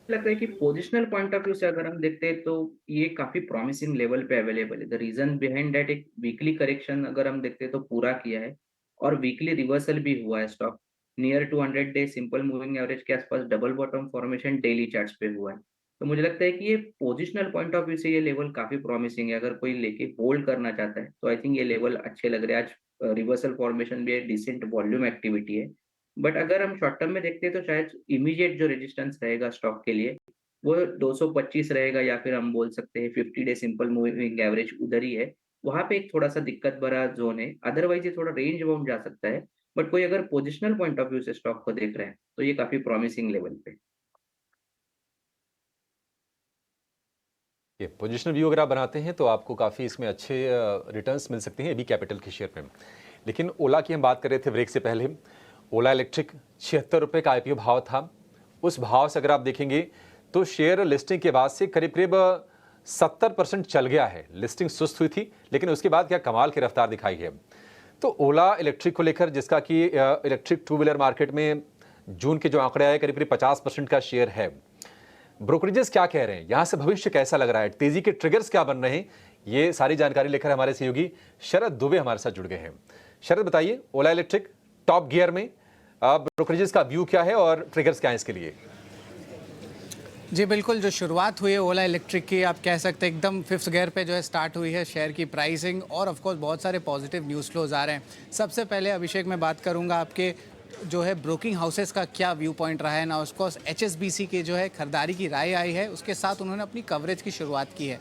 [SPEAKER 4] लगता है कि पोजिशनल पॉइंट ऑफ व्यू से अगर हम देखते हैं तो ये काफी प्रॉमिसिंग लेवल पे अवेलेबल है। द रीजन बिहाइंड दैट, एक वीकली करेक्शन अगर हम देखते हैं तो पूरा किया है और वीकली रिवर्सल भी हुआ है stock. Near to 100 day simple moving average के आसपास double bottom formation daily charts पे हुआ है। तो मुझे लगता है कि ये पोजिशनल पॉइंट ऑफ व्यू से ये लेवल काफी प्रॉमिसिंग है। अगर कोई लेके होल्ड करना चाहता है तो आई थिंक ये लेवल अच्छे लग रहे हैं। आज रिवर्सल फॉर्मेशन भी है, डिसेंट वॉल्यूम एक्टिविटी है। बट अगर हम शॉर्ट टर्म में देखते हैं तो शायद इमीडिएट जो रेजिस्टेंस रहेगा स्टॉक के लिए वो 225 रहेगा, या फिर हम बोल सकते हैं 50 डे सिंपल मूविंग एवरेज उधर ही है। वहां पे एक थोड़ा सा दिक्कत भरा जोन है। अदरवाइज ये थोड़ा रेंज बाउंड जा सकता है। बट कोई अगर पोजिशनल पॉइंट ऑफ व्यू से स्टॉक को देख रहे हैं तो ये काफी प्रॉमिसिंग लेवल पे।
[SPEAKER 1] ये पोजिशनल व्यू अगर आप बनाते हैं तो आपको काफ़ी इसमें अच्छे रिटर्न्स मिल सकते हैं एबी कैपिटल के शेयर में। लेकिन ओला की हम बात कर रहे थे ब्रेक से पहले। ओला इलेक्ट्रिक 76 रुपये का आईपीओ भाव था। उस भाव से अगर आप देखेंगे तो शेयर लिस्टिंग के बाद से करीब करीब 70% चल गया है। लिस्टिंग सुस्त हुई थी लेकिन उसके बाद क्या कमाल की रफ्तार दिखाई है। तो ओला इलेक्ट्रिक को लेकर, जिसका कि इलेक्ट्रिक टू व्हीलर मार्केट में जून के जो आंकड़े आए करीब करीब 50% का शेयर है। ब्रोकरेजेस क्या कह रहे हैं, यहां से भविष्य कैसा लग रहा है, तेजी के ट्रिगर्स क्या बन रहे हैं, ये सारी जानकारी लेकर हमारे सहयोगी शरद दुबे हमारे साथ जुड़ गए हैं। शरद बताइए, ओला इलेक्ट्रिक टॉप गियर में ब्रोकरेजेस का व्यू क्या है और ट्रिगर्स क्या है इसके लिए?
[SPEAKER 10] जी बिल्कुल, जो शुरुआत हुई है ओला इलेक्ट्रिक की, आप कह सकते हैं एकदम फिफ्थ गियर पे जो है स्टार्ट हुई है शेयर की प्राइसिंग, और ऑफ कोर्स बहुत सारे पॉजिटिव न्यूज़ फ्लोज आ रहे हैं। सबसे पहले अभिषेक मैं बात करूंगा आपके जो है ब्रोकिंग हाउसेस का क्या व्यू पॉइंट रहा है ना। उसको HSBC के जो है खरीदारी की राय आई है, उसके साथ उन्होंने अपनी कवरेज की शुरुआत की है।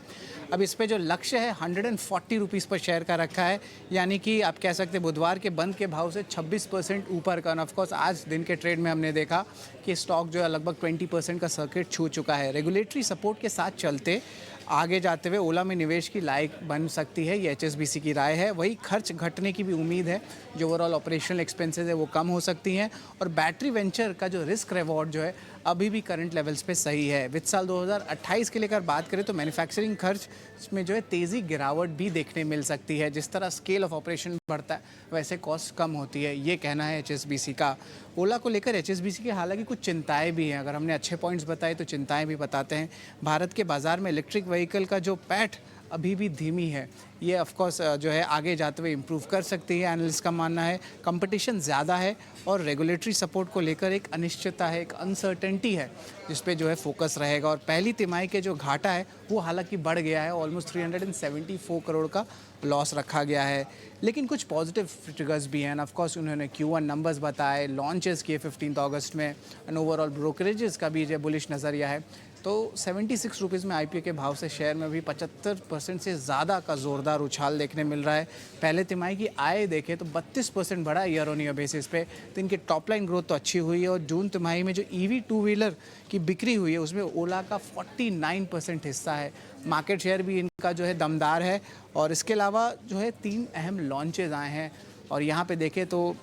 [SPEAKER 10] अब इस पे जो लक्ष्य है 140 रुपीज़ पर शेयर का रखा है, यानी कि आप कह सकते हैं बुधवार के बंद के भाव से 26% ऊपर का। ऑफ कोर्स आज दिन के ट्रेड में हमने देखा कि स्टॉक जो है लगभग 20% का सर्किट छू चुका है। रेगुलेटरी सपोर्ट के साथ चलते आगे जाते हुए ओला में निवेश की लायक बन सकती है, ये HSBC की राय है। वही खर्च घटने की भी उम्मीद है, जो ओवरऑल ऑपरेशनल एक्सपेंसेस है वो कम हो सकती हैं, और बैटरी वेंचर का जो रिस्क रिवॉर्ड जो है अभी भी करंट लेवल्स पे सही है। वित्त साल 2028 के लेकर बात करें तो मैन्युफैक्चरिंग खर्च में जो है तेज़ी गिरावट भी देखने मिल सकती है। जिस तरह स्केल ऑफ ऑपरेशन बढ़ता है वैसे कॉस्ट कम होती है, ये कहना है HSBC का। ओला को लेकर HSBC के हालांकि कुछ चिंताएं भी हैं। अगर हमने अच्छे पॉइंट्स बताए तो चिंताएं भी बताते हैं। भारत के बाज़ार में इलेक्ट्रिक व्हीकल का जो पैठ अभी भी धीमी है, ये ऑफ कोर्स जो है आगे जाते हुए इम्प्रूव कर सकती है, एनालिस्ट का मानना है। कंपटीशन ज़्यादा है और रेगुलेटरी सपोर्ट को लेकर एक अनिश्चितता है, एक अनसर्टेनिटी है, जिस पे जो है फोकस रहेगा। और पहली तिमाही के जो घाटा है वो हालांकि बढ़ गया है, ऑलमोस्ट 374 करोड़ का लॉस रखा गया है। लेकिन कुछ पॉजिटिव ट्रिगर्स भी हैं। ऑफ कोर्स उन्होंने Q1 नंबर्स बताए, लॉन्चेस किए 15 अगस्त में, एंड ओवरऑल ब्रोकरेजेस का भी जो बुलिश नज़रिया है। तो 76 रुपीज़ में IPO के भाव से शेयर में भी 75% से ज़्यादा का ज़ोरदार उछाल देखने मिल रहा है। पहले तिमाही की आय देखें तो 32% बढ़ा ईयर ऑन ईयर बेसिस पे, तो इनकी टॉप लाइन ग्रोथ तो अच्छी हुई है। और जून तिमाही में जो EV टू व्हीलर की बिक्री हुई है उसमें ओला का 49% हिस्सा है। मार्केट शेयर भी इनका जो है दमदार है। और इसके अलावा जो है 3 अहम लॉन्चेज आए हैं, और यहाँ पे देखें तो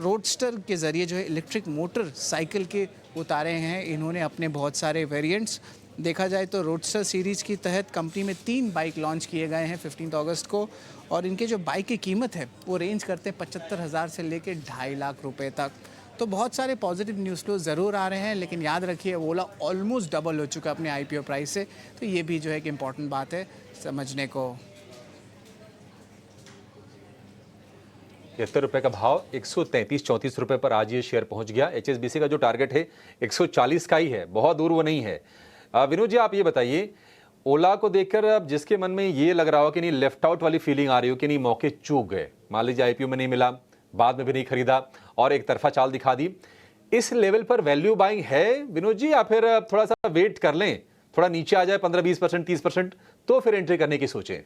[SPEAKER 10] रोडस्टर के ज़रिए जो है इलेक्ट्रिक मोटर साइकिल के उतारे हैं इन्होंने अपने बहुत सारे वेरिएंट्स। देखा जाए तो रोडस्टर सीरीज़ की तहत कंपनी में 3 बाइक लॉन्च किए गए हैं 15 अगस्त को, और इनके जो बाइक की कीमत है वो रेंज करते हैं 75,000 से लेकर 2.5 लाख रुपए तक। तो बहुत सारे पॉजिटिव न्यूज़ फ्लो ज़रूर आ रहे हैं, लेकिन याद रखिए ओला ऑलमोस्ट डबल हो चुका है अपने IPO प्राइस से, तो ये भी जो है एक इम्पॉर्टेंट बात है समझने को।
[SPEAKER 1] ₹73 का भाव, 133-34 रुपए पर आज ये शेयर पहुंच गया। HSBC का जो टारगेट है 140 का ही है, बहुत दूर वो नहीं है। विनोद जी, आप ये बताइए, ओला को देखकर अब जिसके मन में ये लग रहा हो कि नहीं, लेफ्ट आउट वाली फीलिंग आ रही हो कि नहीं, मौके चूक गए, मान लीजिए आईपीओ में नहीं मिला, बाद में भी नहीं खरीदा और एक तरफा चाल दिखा दी, इस लेवल पर वैल्यू बाइंग है विनोद जी, या फिर थोड़ा सा वेट कर लें, थोड़ा नीचे आ जाए 15-20%, 30%, तो फिर एंट्री करने की सोचें?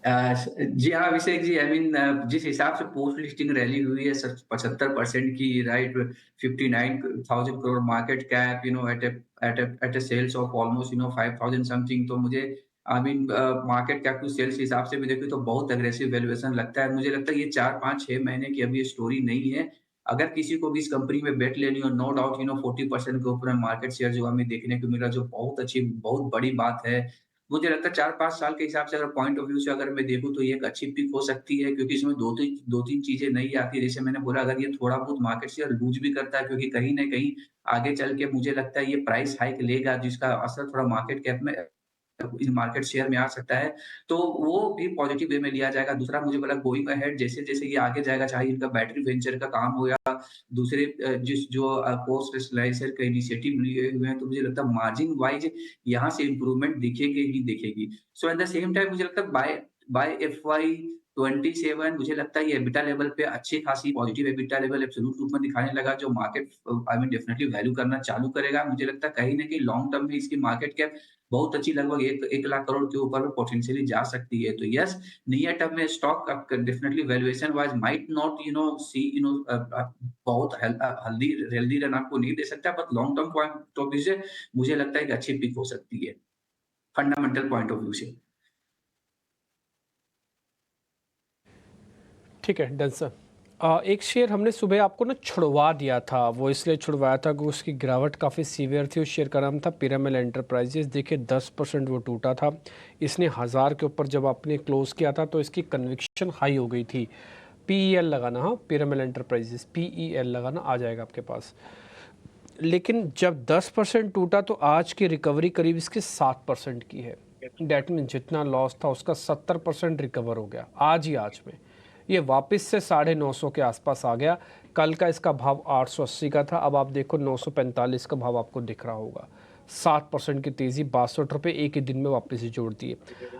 [SPEAKER 8] जी हाँ, अभिषेक जी, आई मीन जिस हिसाब से पोस्ट लिस्टिंग रैली हुई है सर 75% की, right, 59,000 crore market cap, you know, at a sales of almost, you know, 5,000 something, तो मुझे I mean market cap to sales हिसाब से भी देखूँ तो बहुत अग्रेसिव वैल्यूएशन लगता है। मुझे लगता है ये 4-5-6 महीने की अभी स्टोरी नहीं है। अगर किसी को भी इस कंपनी में बेट लेनी हो, नो डाउट, यू नो, 40% के ऊपर मार्केट शेयर जो हमें देखने को मिला, जो बहुत अच्छी, बहुत बड़ी बात है। मुझे लगता है 4-5 साल के हिसाब से अगर पॉइंट ऑफ व्यू से अगर मैं देखूँ तो ये एक अच्छी पिक हो सकती है, क्योंकि इसमें 2-3 चीज़ें नहीं आती। जैसे मैंने बोला, अगर ये थोड़ा बहुत मार्केट शेयर लूज़ भी करता है, क्योंकि कहीं न कहीं आगे चल के मुझे लगता है ये प्राइस हाइक लेगा, जिसका असर थोड़ा मार्केट कैप में, इस मार्केट शेयर में आ सकता है, तो वो भी पॉजिटिव वे में लिया जाएगा। दूसरा, मुझे बोला गोइंग अहेड जैसे-जैसे ये आगे जाएगा, चाहे इनका बैटरी वेंचर का काम हो या दूसरे कॉस्ट स्लाइसर का इनिशिएटिव लिए हुए हैं, तो मुझे लगता है मार्जिन वाइज़ यहाँ से इम्प्रूवमेंट दिखेगी ही दिखेगी। सो एट द सेम टाइम मुझे लगता है बाय बाय FY 27 मुझे लगता है ये एबिटा लेवल पे अच्छी खासी पॉजिटिव एबिटा लेवल एब्सोल्यूट रूप में दिखाने लगा, जो market I mean definitely value करना चालू करेगा। मुझे लगता है कहीं न कहीं लॉन्ग टर्म में इसकी मार्केट कैप बहुत अच्छी, लगभग 1 लाख करोड़ के ऊपर में पोटेंशियली जा सकती है। तो यस, नियर टर्म में stock definitely valuation wise might not, you know, see, you know, बहुत हेल्दी रन आपको नहीं दे सकता, but long term point of view से मुझे लगता है एक अच्छी पिक हो सकती है, फंडामेंटल पॉइंट ऑफ व्यू से।
[SPEAKER 2] ठीक है, डन सर। एक शेयर हमने सुबह आपको ना छुड़वा दिया था, वो इसलिए छुड़वाया था कि उसकी गिरावट काफ़ी सीवियर थी। उस शेयर का नाम था पिरामिल एंटरप्राइजेस। देखिए 10% वो टूटा था। इसने 1000 के ऊपर जब आपने क्लोज किया था तो इसकी कन्विक्शन हाई हो गई थी। PEL लगाना, हाँ, पिरामिल एंटरप्राइजेस PEL लगाना, आ जाएगा आपके पास। लेकिन जब 10% टूटा तो आज की रिकवरी करीब इसके 7% की है। डैट मीन जितना लॉस था उसका 70% रिकवर हो गया आज में। ये वापस से 950 के आसपास आ गया। कल का इसका भाव 880 का था, अब आप देखो 945 का भाव आपको दिख रहा होगा। 7% की तेज़ी, 62 रुपये एक ही दिन में वापस से जोड़ दिए।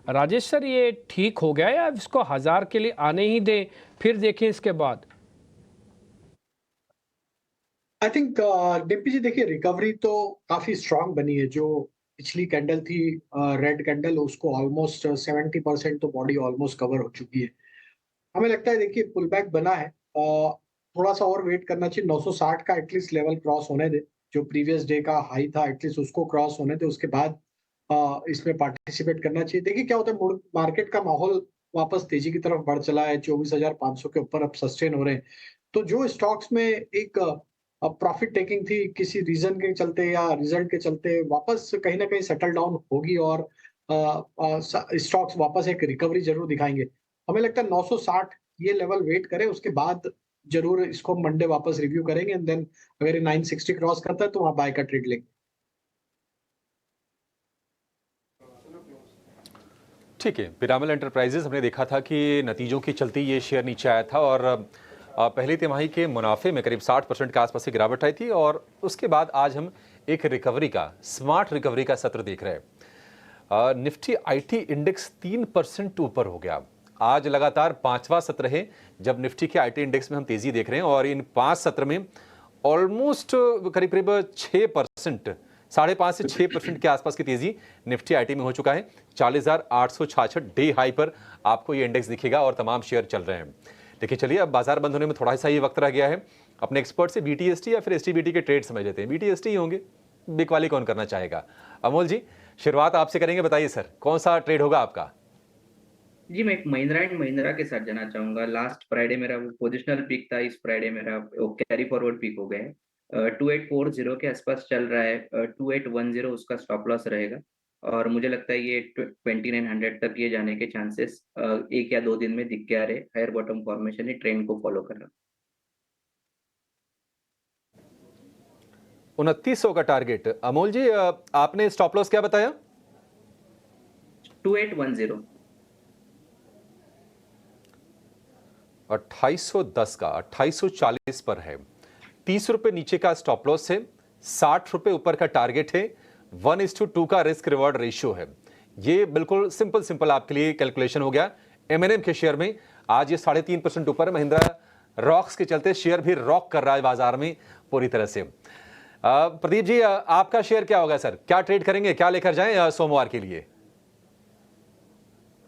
[SPEAKER 2] राजेश सर, ये ठीक हो गया या इसको 1000 के लिए आने ही दें, फिर देखें इसके बाद?
[SPEAKER 3] आई थिंक डिम्पी जी, देखिए रिकवरी तो काफी स्ट्रांग बनी है। जो पिछली कैंडल थी रेड कैंडल, उसको ऑलमोस्ट 70% तो बॉडी ऑलमोस्ट कवर हो चुकी है। हमें लगता है, देखिए पुल बैक बना है, थोड़ा सा और वेट करना चाहिए। 960 का एटलीस्ट लेवल क्रॉस होने दे, जो प्रीवियस डे का हाई था एटलीस्ट उसको क्रॉस होने दे, उसके बाद इसमें पार्टिसिपेट करना चाहिए। देखिए क्या होता है, मार्केट का माहौल वापस तेजी की तरफ बढ़ चला है, 24,500 के ऊपर अब सस्टेन हो रहे हैं। तो जो स्टॉक्स में एक प्रॉफिट टेकिंग थी किसी रीजन के चलते या रिजल्ट के चलते, वापस कहीं ना कहीं सेटल डाउन होगी और स्टॉक्स वापस एक रिकवरी जरूर दिखाएंगे। हमें लगता है 960 ये लेवल वेट करें, उसके बाद जरूर इसको मंडे वापस रिव्यू करेंगे, एंड देन अगर ये 960 क्रॉस करता है तो वहां बाय का ट्रेड लेंगे।
[SPEAKER 1] ठीक है, पिरामिल एंटरप्राइजेस हमने देखा था कि नतीजों की चलती ये शेयर नीचे आया था और पहली तिमाही के मुनाफे में करीब 60% के आसपास की गिरावट आई थी और उसके बाद आज हम एक रिकवरी का, स्मार्ट रिकवरी का सत्र देख रहे हैं। निफ्टी IT इंडेक्स 3% ऊपर हो गया। आज लगातार 5वां सत्र है जब निफ्टी के IT इंडेक्स में हम तेजी देख रहे हैं और इन 5 सत्र में ऑलमोस्ट करीब करीब 6%, 5.5 से 6% के आसपास की तेजी निफ्टी IT में हो चुका है। 40,866 डे हाई पर आपको ये इंडेक्स दिखेगा और तमाम शेयर चल रहे हैं। देखिए चलिए, अब बाजार बंद होने में थोड़ा सा ही वक्त रह गया है। अपने एक्सपर्ट से BTST या फिर STBT के ट्रेड समझ लेते हैं। BTST ही होंगे, बिक वाली कौन करना चाहेगा? अमोल जी, शुरुआत आपसे करेंगे। बताइए सर, कौन सा ट्रेड होगा आपका?
[SPEAKER 4] जी, मैं एक महिंद्रा एंड महिंद्रा के साथ जाना चाहूंगा। लास्ट फ्राइडे मेरा वो पोजिशनल पिक था, इस फ्राइडे मेरा वो कैरी फॉरवर्ड पिक हो गया है। 2840 के आसपास चल रहा है, 2810 उसका स्टॉप लॉस रहेगा और मुझे लगता है ये 2900 तक ये जाने के चांसेस 1 या 2 दिन में दिख के आ रहे। हायर बॉटम फॉर्मेशन, ट्रेंड को फॉलो कर रहा।
[SPEAKER 1] 2900 का टारगेट। अमोल जी, आपने स्टॉप लॉस क्या बताया?
[SPEAKER 4] 2810।
[SPEAKER 1] 2810 का 2840 पर है, 30 रुपए नीचे का स्टॉप लॉस है, 60 रुपए ऊपर का टारगेट है, 1:2 का रिस्क रिवॉर्ड रेशियो है। ये बिल्कुल सिंपल आपके लिए कैलकुलेशन हो गया। M&M के शेयर में आज ये 3.5% ऊपर है। महिंद्रा रॉक्स के चलते शेयर भी रॉक कर रहा है बाजार में पूरी तरह से। प्रदीप जी, आपका शेयर क्या होगा सर? क्या ट्रेड करेंगे, क्या लेकर जाएं सोमवार के लिए?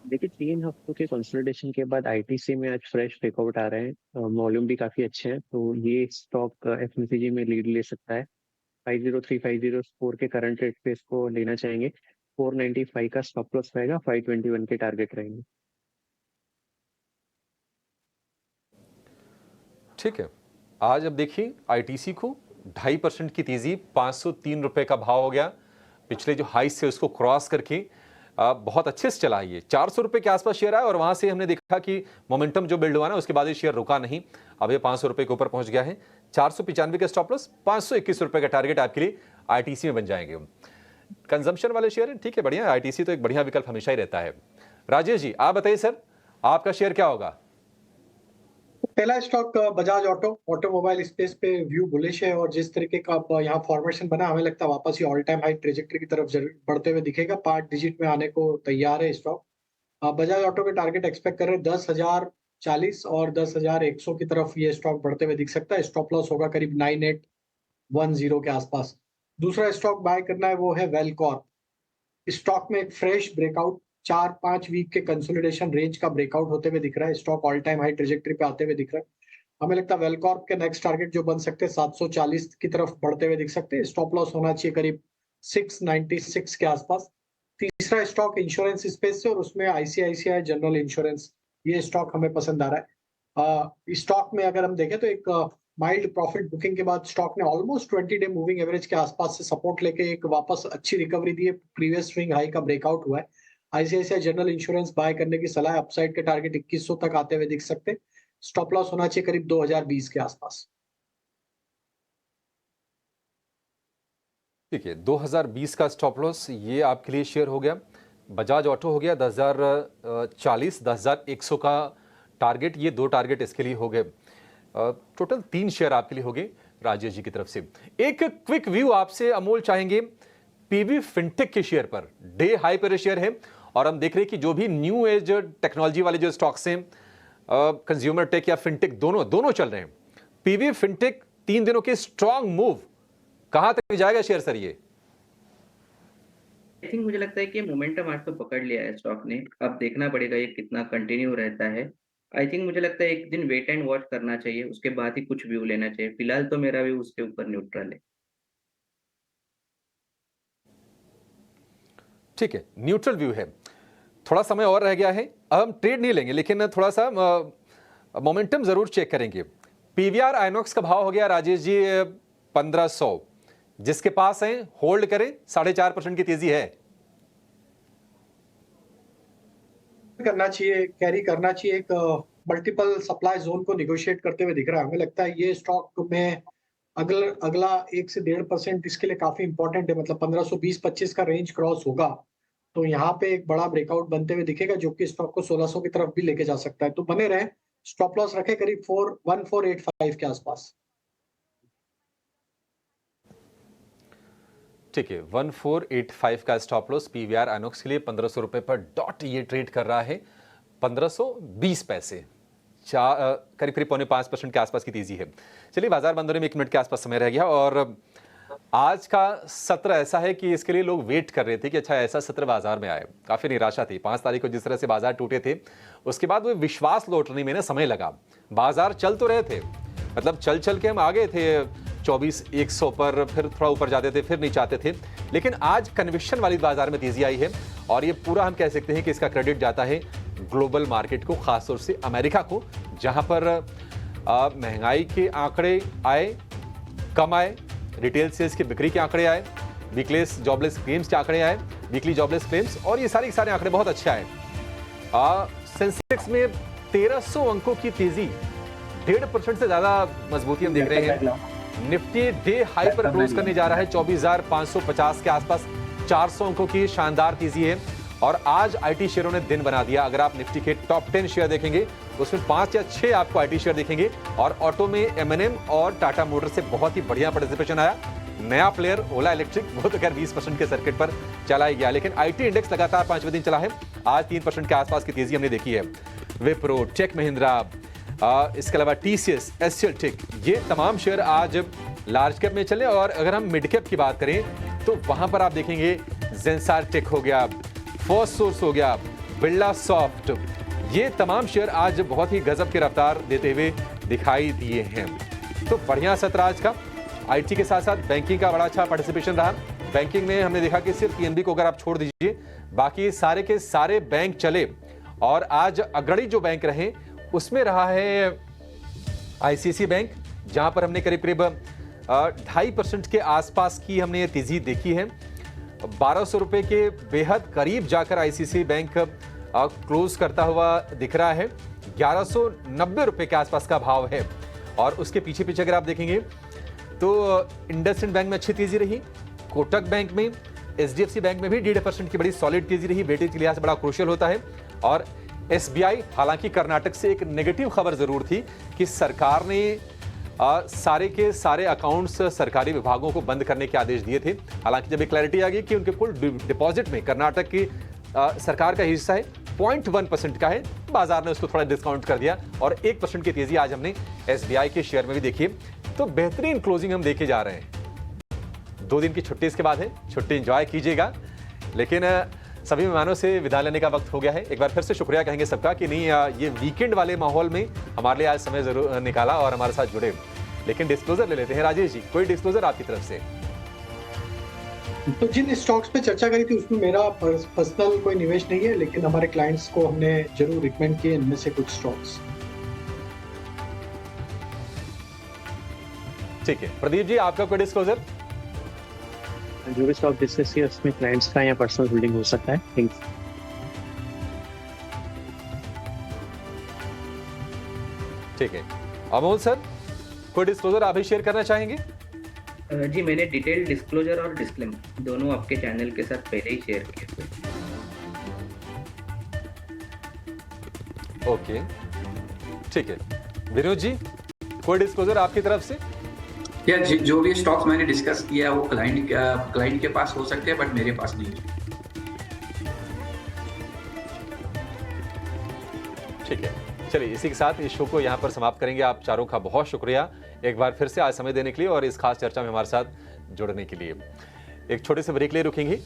[SPEAKER 5] देखिए 3 हफ्तों के कंसोलिडेशन के बाद आईटीसी में आज फ्रेश ब्रेकआउट आ रहे हैं, वॉल्यूम भी काफी अच्छे हैं, तो ये स्टॉक एफएमसीजी में लीड ले सकता है। 503 504 के करंट रेट पे इसको लेना चाहेंगे। 495 का स्टॉप लॉस रहेगा, 521 के टारगेट रहेंगे।
[SPEAKER 1] ठीक है, आज अब देखिए आईटीसी को 2.5% की तेजी, 503 रुपए का भाव हो गया। पिछले जो हाई से उसको क्रॉस करके बहुत अच्छे से चला है ये। 400 रुपए के आसपास शेयर आया और वहां से हमने देखा कि मोमेंटम जो बिल्ड हुआ ना, उसके बाद ये शेयर रुका नहीं, अब ये 500 रुपए के ऊपर पहुंच गया है। 495 का स्टॉप लॉस, 521 रुपए का टारगेट आपके लिए आईटीसी में बन जाएंगे। कंजम्पशन वाले शेयर ठीक है, बढ़िया। आईटीसी तो एक बढ़िया विकल्प हमेशा ही रहता है। राजेश जी, आप बताइए सर, आपका शेयर क्या होगा?
[SPEAKER 3] पहला स्टॉक बजाज ऑटोमोबाइल स्पेस पे व्यू बुलिश है और जिस तरीके का यहाँ फॉर्मेशन बना, हमें लगता है वापस ये ऑल टाइम हाई ट्रेजेक्टरी की तरफ बढ़ते हुए दिखेगा। 5 डिजिट में आने को तैयार है स्टॉक। बजाज ऑटो के टारगेट एक्सपेक्ट कर रहे हैं 10,040 और 10,100 की तरफ ये स्टॉक बढ़ते हुए दिख सकता है। स्टॉप लॉस होगा करीब 9810 के आसपास। दूसरा स्टॉक बाय करना है वो है वेलकॉर्प। स्टॉक में एक फ्रेश ब्रेकआउट 4-5 वीक के कंसोलिडेशन रेंज का ब्रेकआउट होते हुए दिख रहा है। Stock all time high trajectory पे आते हुए दिख रहा है। हमें लगता है वेलकॉर्प के नेक्स्ट टारगेट जो बन सकते हैं 740 की तरफ बढ़ते हुए दिख सकते हैं। स्टॉप लॉस होना चाहिए करीब 696 के आसपास। तीसरा स्टॉक इंश्योरेंस स्पेस से और उसमें आईसीआईसीआई जनरल इंश्योरेंस, ये स्टॉक हमें पसंद आ रहा है। स्टॉक में अगर हम देखें तो एक माइल्ड प्रॉफिट बुकिंग के बाद स्टॉक ने ऑलमोस्ट 20 डे मूविंग एवरेज के आसपास से सपोर्ट लेके एक वापस अच्छी रिकवरी दी है। प्रीवियस स्विंग हाई का ब्रेकआउट हुआ है। आईसीआईसीआई जनरल इंश्योरेंस बाय करने की सलाह, अपसाइड के टारगेट 2100 तक आते हुए दिख सकते हैं। स्टॉप लॉस होना चाहिए करीब 2020 के आसपास।
[SPEAKER 1] ठीक है, 2020 का स्टॉप लॉस ये आपके लिए शेयर हो गया। बजाज ऑटो हो गया 10,040, 10,100 का टारगेट, ये 2 टारगेट इसके लिए हो गए। टोटल 3 शेयर आपके लिए हो गए राजेश जी की तरफ से। एक क्विक व्यू आपसे अमोल चाहेंगे पीवी फिनटेक के शेयर पर। डे हाई पर शेयर है और हम देख रहे हैं कि जो भी न्यू एज टेक्नोलॉजी वाले जो स्टॉक्स हैं, कंज्यूमर टेक या फिनटेक, दोनों चल रहे हैं। पीवी फिनटेक 3 दिनों के स्ट्रॉन्ग मूव, कहां तक जाएगा शेयर सर ये?
[SPEAKER 4] आई थिंक मुझे लगता है कि मोमेंटम आज तो पकड़ लिया है स्टॉक ने, अब देखना पड़ेगा ये कितना कंटिन्यू रहता है। आई थिंक मुझे लगता है एक दिन वेट एंड वॉच करना चाहिए, उसके बाद ही कुछ व्यू लेना चाहिए। फिलहाल तो मेरा व्यू उसके ऊपर न्यूट्रल है।
[SPEAKER 1] ठीक है, न्यूट्रल व्यू है। थोड़ा समय और रह गया है, अब हम ट्रेड नहीं लेंगे लेकिन थोड़ा सा मोमेंटम जरूर चेक करेंगे। पीवीआर आइनॉक्स का भाव हो गया राजेश जी 1500, जिसके पास है होल्ड करें, 4.5% की तेजी है।
[SPEAKER 3] करना चाहिए, कैरी करना चाहिए। एक मल्टीपल सप्लाई जोन को निगोशिएट करते हुए दिख रहा है। हमें लगता है ये स्टॉक में अगला 1 से 1.5% इसके लिए काफी इंपॉर्टेंट है। मतलब 1520-25 का रेंज क्रॉस होगा तो यहाँ पे एक बड़ा ब्रेकआउट बनते हुए दिखेगा, जो कि स्टॉक को 1600 की तरफ भी लेके जा सकता है। तो बने रहे, स्टॉप लॉस रखे करीब 1485 के आसपास।
[SPEAKER 1] ठीक है, 1485 का स्टॉप लॉस पीवीआर आइनॉक्स के लिए। 1500 रुपए पर डॉट ये ट्रेड कर रहा है, 1520 पैसे, करीब 4.5% के आसपास की तेजी है। चलिए, बाजार बंद होने में 1 मिनट के आसपास समय रह गया और आज का सत्र ऐसा है कि इसके लिए लोग वेट कर रहे थे कि अच्छा ऐसा सत्र बाजार में आए। काफी निराशा थी 5 तारीख को जिस तरह से बाजार टूटे थे, उसके बाद वो विश्वास लौटने में ना समय लगा। बाजार चल तो रहे थे, मतलब चल के हम आ गए थे 24,100 पर, फिर थोड़ा ऊपर जाते थे, फिर नीचे आते थे, लेकिन आज कन्विक्शन वाली बाजार में तेजी आई है और ये पूरा हम कह सकते हैं कि इसका क्रेडिट जाता है ग्लोबल मार्केट को, खासतौर से अमेरिका को, जहां पर महंगाई के आंकड़े आए, कम आए, रिटेल सेल्स की बिक्री के आंकड़े आए, वीकलेस जॉबलेस क्लेम्स के आंकड़े आए, वीकली जॉबलेस क्लेम्स, और ये सारे आंकड़े बहुत अच्छे आए। सेंसेक्स में 1300 अंकों की तेजी, 1.5% से ज्यादा मजबूती हम देख रहे हैं। निफ्टी डे हाई पर क्लोज करने जा रहा है 24,550 के आसपास, 400 अंकों की शानदार तेजी है और आज आईटी शेयरों ने दिन बना दिया। अगर आप निफ्टी के टॉप 10 शेयर देखेंगे उसमें 5 या 6 आपको आईटी शेयर दिखेंगे और ऑटो में एमएनएम और टाटा मोटर से बहुत ही बढ़िया पार्टिसिपेशन आया। नया प्लेयर ओला इलेक्ट्रिक, वो तो खैर 20% के सर्किट पर चला ही गया, लेकिन आईटी इंडेक्स लगातार 5वें दिन चला है। आज 3% के आसपास की तेजी हमने देखी है। विप्रो, टेक महिंद्रा, इसके अलावा टीसीएस, एससीएल टेक, ये तमाम शेयर आज लार्ज कैप में चले। और अगर हम मिड कैप की बात करें तो वहां पर आप देखेंगे जेंसार टेक हो गया, फर्स्ट सोर्स हो गया, बिरला सॉफ्ट, ये तमाम शेयर आज बहुत ही गजब की रफ्तार देते हुए दिखाई दिए हैं। तो बढ़िया सत्र आज का। आईटी के साथ साथ बैंकिंग का बड़ा अच्छा पार्टिसिपेशन रहा। बैंकिंग में हमने देखा कि सिर्फ पीएनबी को अगर आप छोड़ दीजिए बाकी सारे के सारे बैंक चले और आज अग्रणी जो बैंक रहे उसमें रहा है आईसीआईसीआई बैंक, जहां पर हमने करीब करीब 2.5% के आसपास की हमने तेजी देखी है। 1200 रुपए के बेहद करीब जाकर आईसीआईसीआई बैंक क्लोज करता हुआ दिख रहा है। 1190 रुपए के आसपास का भाव है। और उसके पीछे पीछे अगर आप देखेंगे तो इंडसइंड बैंक में अच्छी तेजी रही, कोटक बैंक में, एचडीएफसी बैंक में भी 1.5% की बड़ी सॉलिड तेजी रही। वेटेज के लिहाज से बड़ा क्रूशियल होता है। और एसबीआई, हालांकि कर्नाटक से एक नेगेटिव खबर जरूर थी कि सरकार ने सारे के सारे अकाउंट्स सरकारी विभागों को बंद करने के आदेश दिए थे। हालांकि जब एक क्लैरिटी आ गई कि उनके कुल डिपॉजिट में कर्नाटक की सरकार का हिस्सा है 0.1% का है, बाजार ने उसको थोड़ा डिस्काउंट कर दिया और 1% की तेजी आज हमने एसबीआई के शेयर में भी देखी है। तो बेहतरीन क्लोजिंग हम देखे जा रहे हैं। 2 दिन की छुट्टी इसके बाद है, छुट्टी एंजॉय कीजिएगा, लेकिन सभी मेहमानों से विदा लेने का वक्त हो गया है। एक बार फिर से शुक्रिया कहेंगे सबका कि नहीं ये वीकेंड वाले माहौल में हमारे लिए आज समय जरूर निकाला और हमारे साथ जुड़े। लेकिन डिस्क्लोजर ले लेते हैं। राजेश जी, कोई डिस्क्लोजर आपकी तरफ से?
[SPEAKER 3] तो जिन स्टॉक्स पे चर्चा करी थी उसमें मेरा पर्सनल कोई निवेश नहीं है, लेकिन हमारे क्लाइंट्स को हमने जरूर रिकमेंड किए इनमें से कुछ स्टॉक्स।
[SPEAKER 1] ठीक है, प्रदीप जी आपका कोई डिस्क्लोजर?
[SPEAKER 5] जो भी स्टॉक डिस्कस किया उसमें क्लाइंट्स का या पर्सनल होल्डिंग हो सकता है। थैंक्स।
[SPEAKER 1] ठीक है, अमोल सर कोई डिस्क्लोजर आप भी शेयर करना चाहेंगे?
[SPEAKER 4] जी, मैंने डिटेल डिस्क्लोजर और डिस्क्लेमर दोनों आपके चैनल के साथ पहले ही शेयर किए थे।
[SPEAKER 1] ओके, ठीक है। विनोद जी कोई डिस्क्लोजर आपकी तरफ से?
[SPEAKER 8] या जो भी स्टॉक्स मैंने डिस्कस किया वो क्लाइंट के पास हो सकते हैं, बट मेरे पास नहीं है।
[SPEAKER 1] ठीक है, चलिए इसी के साथ इस शो को यहाँ पर समाप्त करेंगे। आप चारों का बहुत शुक्रिया एक बार फिर से आज समय देने के लिए और इस खास चर्चा में हमारे साथ जुड़ने के लिए। एक छोटे से ब्रेक ले रुकेंगे।